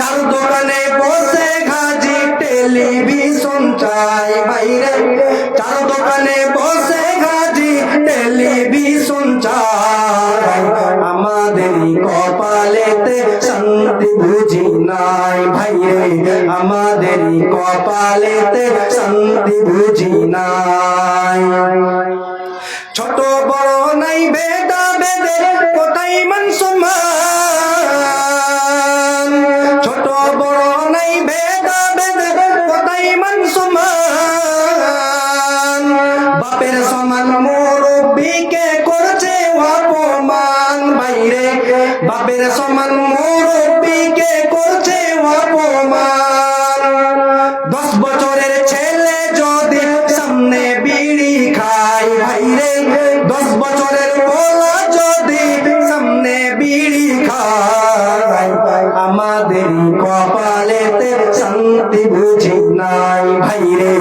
4 দোকানে বসে হাজি টেলিভিশন চাই ভাইরে, 4 দোকানে বসে হাজি টেলিভিশন চাই। আমাদের কপালেতে শান্তি বুঝি নাই ভাইরে, আমাদের কপালেতে শান্তি বুঝি নাই। ছোট বড় নাই ভেদা ভেদে কোথায় মান সম্মান, ছোট বড় নাই ভেদা ভেদে কোথায় মান সম্মান, বাপের সমান মুরব্বিকে করছে অপমান, বাইরে বাপের সমান মুরব্বিকে করছে অপমান। 10 বছরের ছেলে যদি সামনে বিড়ি খায়, ভাইরে 10 বছরের পোলা যদি সামনে বিড়ি খায়, আমাদের কপালেতে শান্তি বুঝি নাই, ভাইরে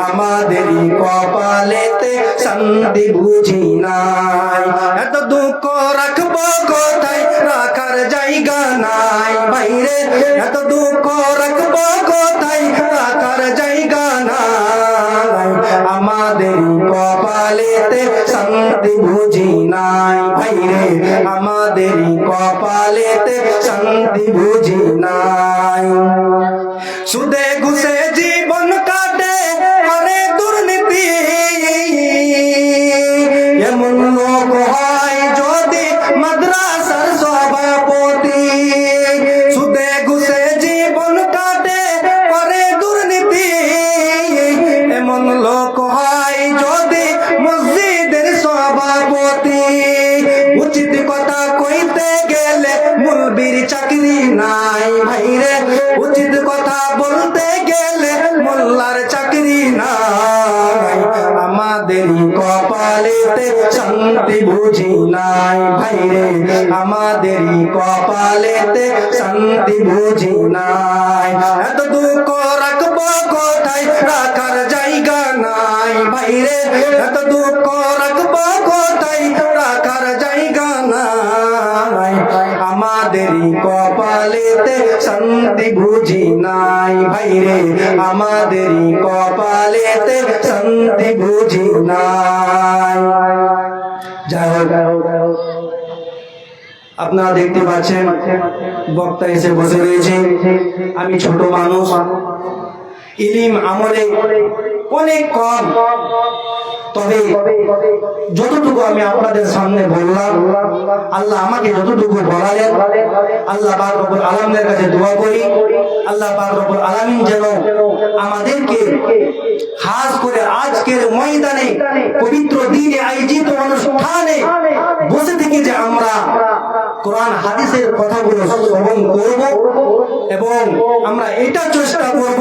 আমাদের কপালেতে শান্তি বুঝি নাই। এত দুঃখ রাখবো কোথায়, রাখার জায়গা নাই, ভাইরে এত দুঃখ রাখবো কোথায়, রাখার জায়গা নাই, আমাদের কপালেতে শান্তি বুঝি নাই, ভাইরে আমাদের কপালেতে শান্তি বুঝি নাই। সুদে ঘুষে জীবন কাটে করে দুর্নীতি, এমন লোক হয় যদি মাদ্রাসার সভাপতি, সুদে ঘুষে জীবন কাটে করে দুর্নীতি, এমন লোক হয় যদি মসজিদের সভাপতি। উচিত কথা কইতে গেলে মুলবির চাকরি নাই, ভাইরে উচিত কথা বলতে গেলে মোল্লার চাকরি নাই, আমাদের কপালেতে শান্তি বুঝি নাই, ভাইরে আমাদের কপালেতে শান্তি বুঝি নাই। এত দুঃখ রাখবো কোথায়, রাখার জায়গা নাই, ভাইরে এত দুঃখ রাখবো কোথায়, রাখার জায়গা নাই, আমাদের কপালেতে শান্তি বুঝি নাই, ভাইরে আমাদের কপালেতে শান্তি বুঝি নাই। যাই হোক, আপনারা দেখতে পাচ্ছেন বক্তা এসে বসে রয়েছে। আমি ছোট মানুষ, ইলিম আমলে অনেক কম, তবে যতটুকু আমি আপনাদের সামনে বললাম, আল্লাহ আমাকে যতটুকু বলালেন, আল্লাহ পাক রব্বুল আলামিনের কাছে দোয়া করি, আল্লাহ পাক রব্বুল আলামিন যেন আমাদেরকে খাস করে আজকের ময়দানে পবিত্র দিনে আয়োজিত অনুষ্ঠানে বসে থেকে যে আমরা কোরআন হাদিসের কথাগুলো শ্রবণ করব এবং আমরা এটা চেষ্টা করব,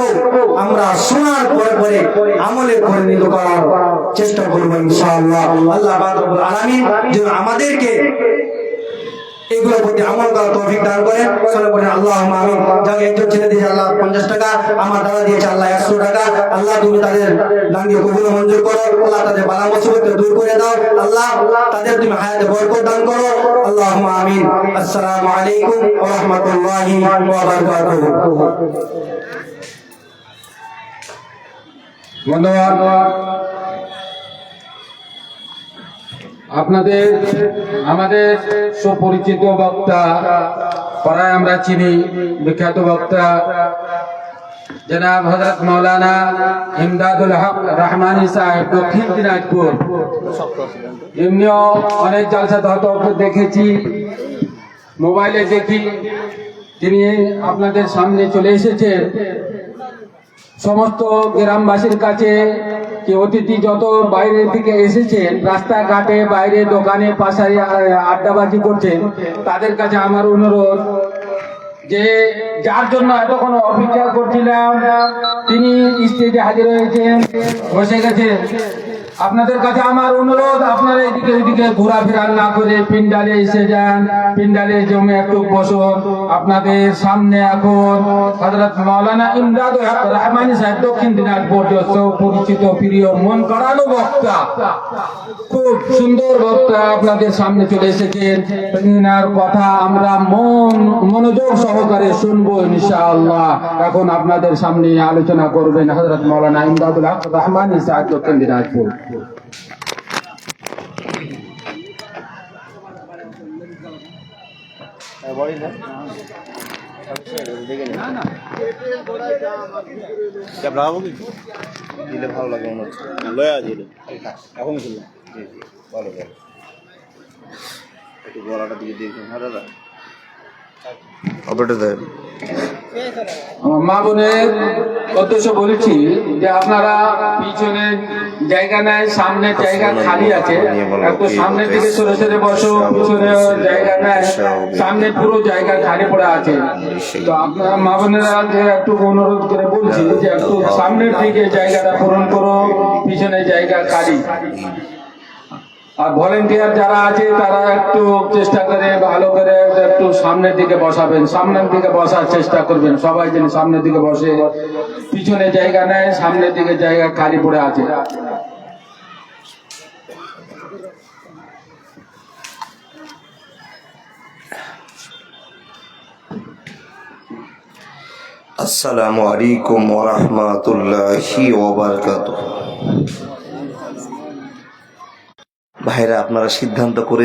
আমরা শোনার পরে আমলে পরিণত করার চেষ্টা করব ইনশাআল্লাহ। আল্লাহ পাক রব্বুল আলামিন যেন আমাদেরকে এগুলোর প্রতি আমল করার তৌফিক দান করেন। সবাই বলেন আল্লাহুম্মা আমিন। যাকে একজন ছেলে দিয়েছে আল্লাহ 50 টাকা, আমার দাদা দিয়েছে আল্লাহ 100 টাকা, আল্লাহ তুমি তাদের দান দিয়ে কবুল মঞ্জুর করো, আল্লাহ তাদের বালা মুসিবত দূর করে দাও, আল্লাহ তাদের তুমি হায়াতে বরকত দান করো, আল্লাহুম্মা আমিন। আসসালামু আলাইকুম ওয়া রাহমাতুল্লাহি ওয়া বারাকাতুহু। ধন্যবাদ। আপনাদের আমাদের সুপরিচিত বক্তা, পাড়ায় আমরা চিনি, বিখ্যাত বক্তা জনাব হযরত মাওলানা ইমদাদুল হক রহমানী সাহেব, দক্ষিণ দিনাজপুর। এমনিও অনেক জলসা তহতব দেখেছি, মোবাইলে দেখি, তিনি আপনাদের সামনে চলে এসেছেন। সমস্ত গ্রামবাসীর কাছে যে অতিথি যত বাইরের থেকে এসেছেন, রাস্তাঘাটে বাইরে দোকানে পাশারি আড্ডাবাজি করছেন, তাদের কাছে আমার অনুরোধ যে যার জন্য এতক্ষণ অপেক্ষা করছিলাম তিনি স্টেজে হাজির হয়েছেন, বসে গেছেন। আপনাদের কাছে আমার অনুরোধ, আপনারা এদিকে ওইদিকে ঘোরাফেরা না করে পিন্ডালে এসে যান, পিন্ডালে জমে একটু বসুন। আপনাদের সামনে এখন হযরত মাওলানা ইমদাদুল হক রহমানী সাহেব, দক্ষিণ দিনাজপুর, পরিচিত প্রিয় মন কাড়ানো বক্তা, খুব সুন্দর বক্তা আপনাদের সামনে চলে এসেছেন। তিনার কথা আমরা মনোযোগ সহকারে শুনবো ইনশাআল্লাহ। এখন আপনাদের সামনে আলোচনা করবেন হযরত মাওলানা ইমদাদুল হক রহমানী সাহেব, দক্ষিণ দিনাজপুর। দিলে ভালো লাগে মনে হচ্ছে, লয়া দিলে এখন শুনলাম। মা বোনের উদ্দেশ্য বলেছি যে আপনারা পিছনে জায়গা নেয়, সামনে জায়গা খালি আছে, একটু সামনের দিকে সরে সরে বসো, পিছনে জায়গা নেয়, সামনে পুরো জায়গা খালি পড়ে আছে। তো আপনারা মা বোনেরা যে একটু অনুরোধ করে বলছি যে একটু সামনের দিকে জায়গাটা পূরণ করো, পিছনে জায়গা খালি। আর ভলেন্টিয়ার যারা আছে তারা একটু চেষ্টা করে ভালো করে একটু সামনের দিকে বসাবেন, সামনের দিকে বসার চেষ্টা করবেন, সবাই যেন সামনের দিকে বসে, পিছনে জায়গা নেয়, সামনের দিকে জায়গা খালি পড়ে আছে। আসসালামু আলাইকুম ওয়া রাহমাতুল্লাহি ওয়া বারাকাতুহু। ভাইরা, আপনারা সিদ্ধান্ত করে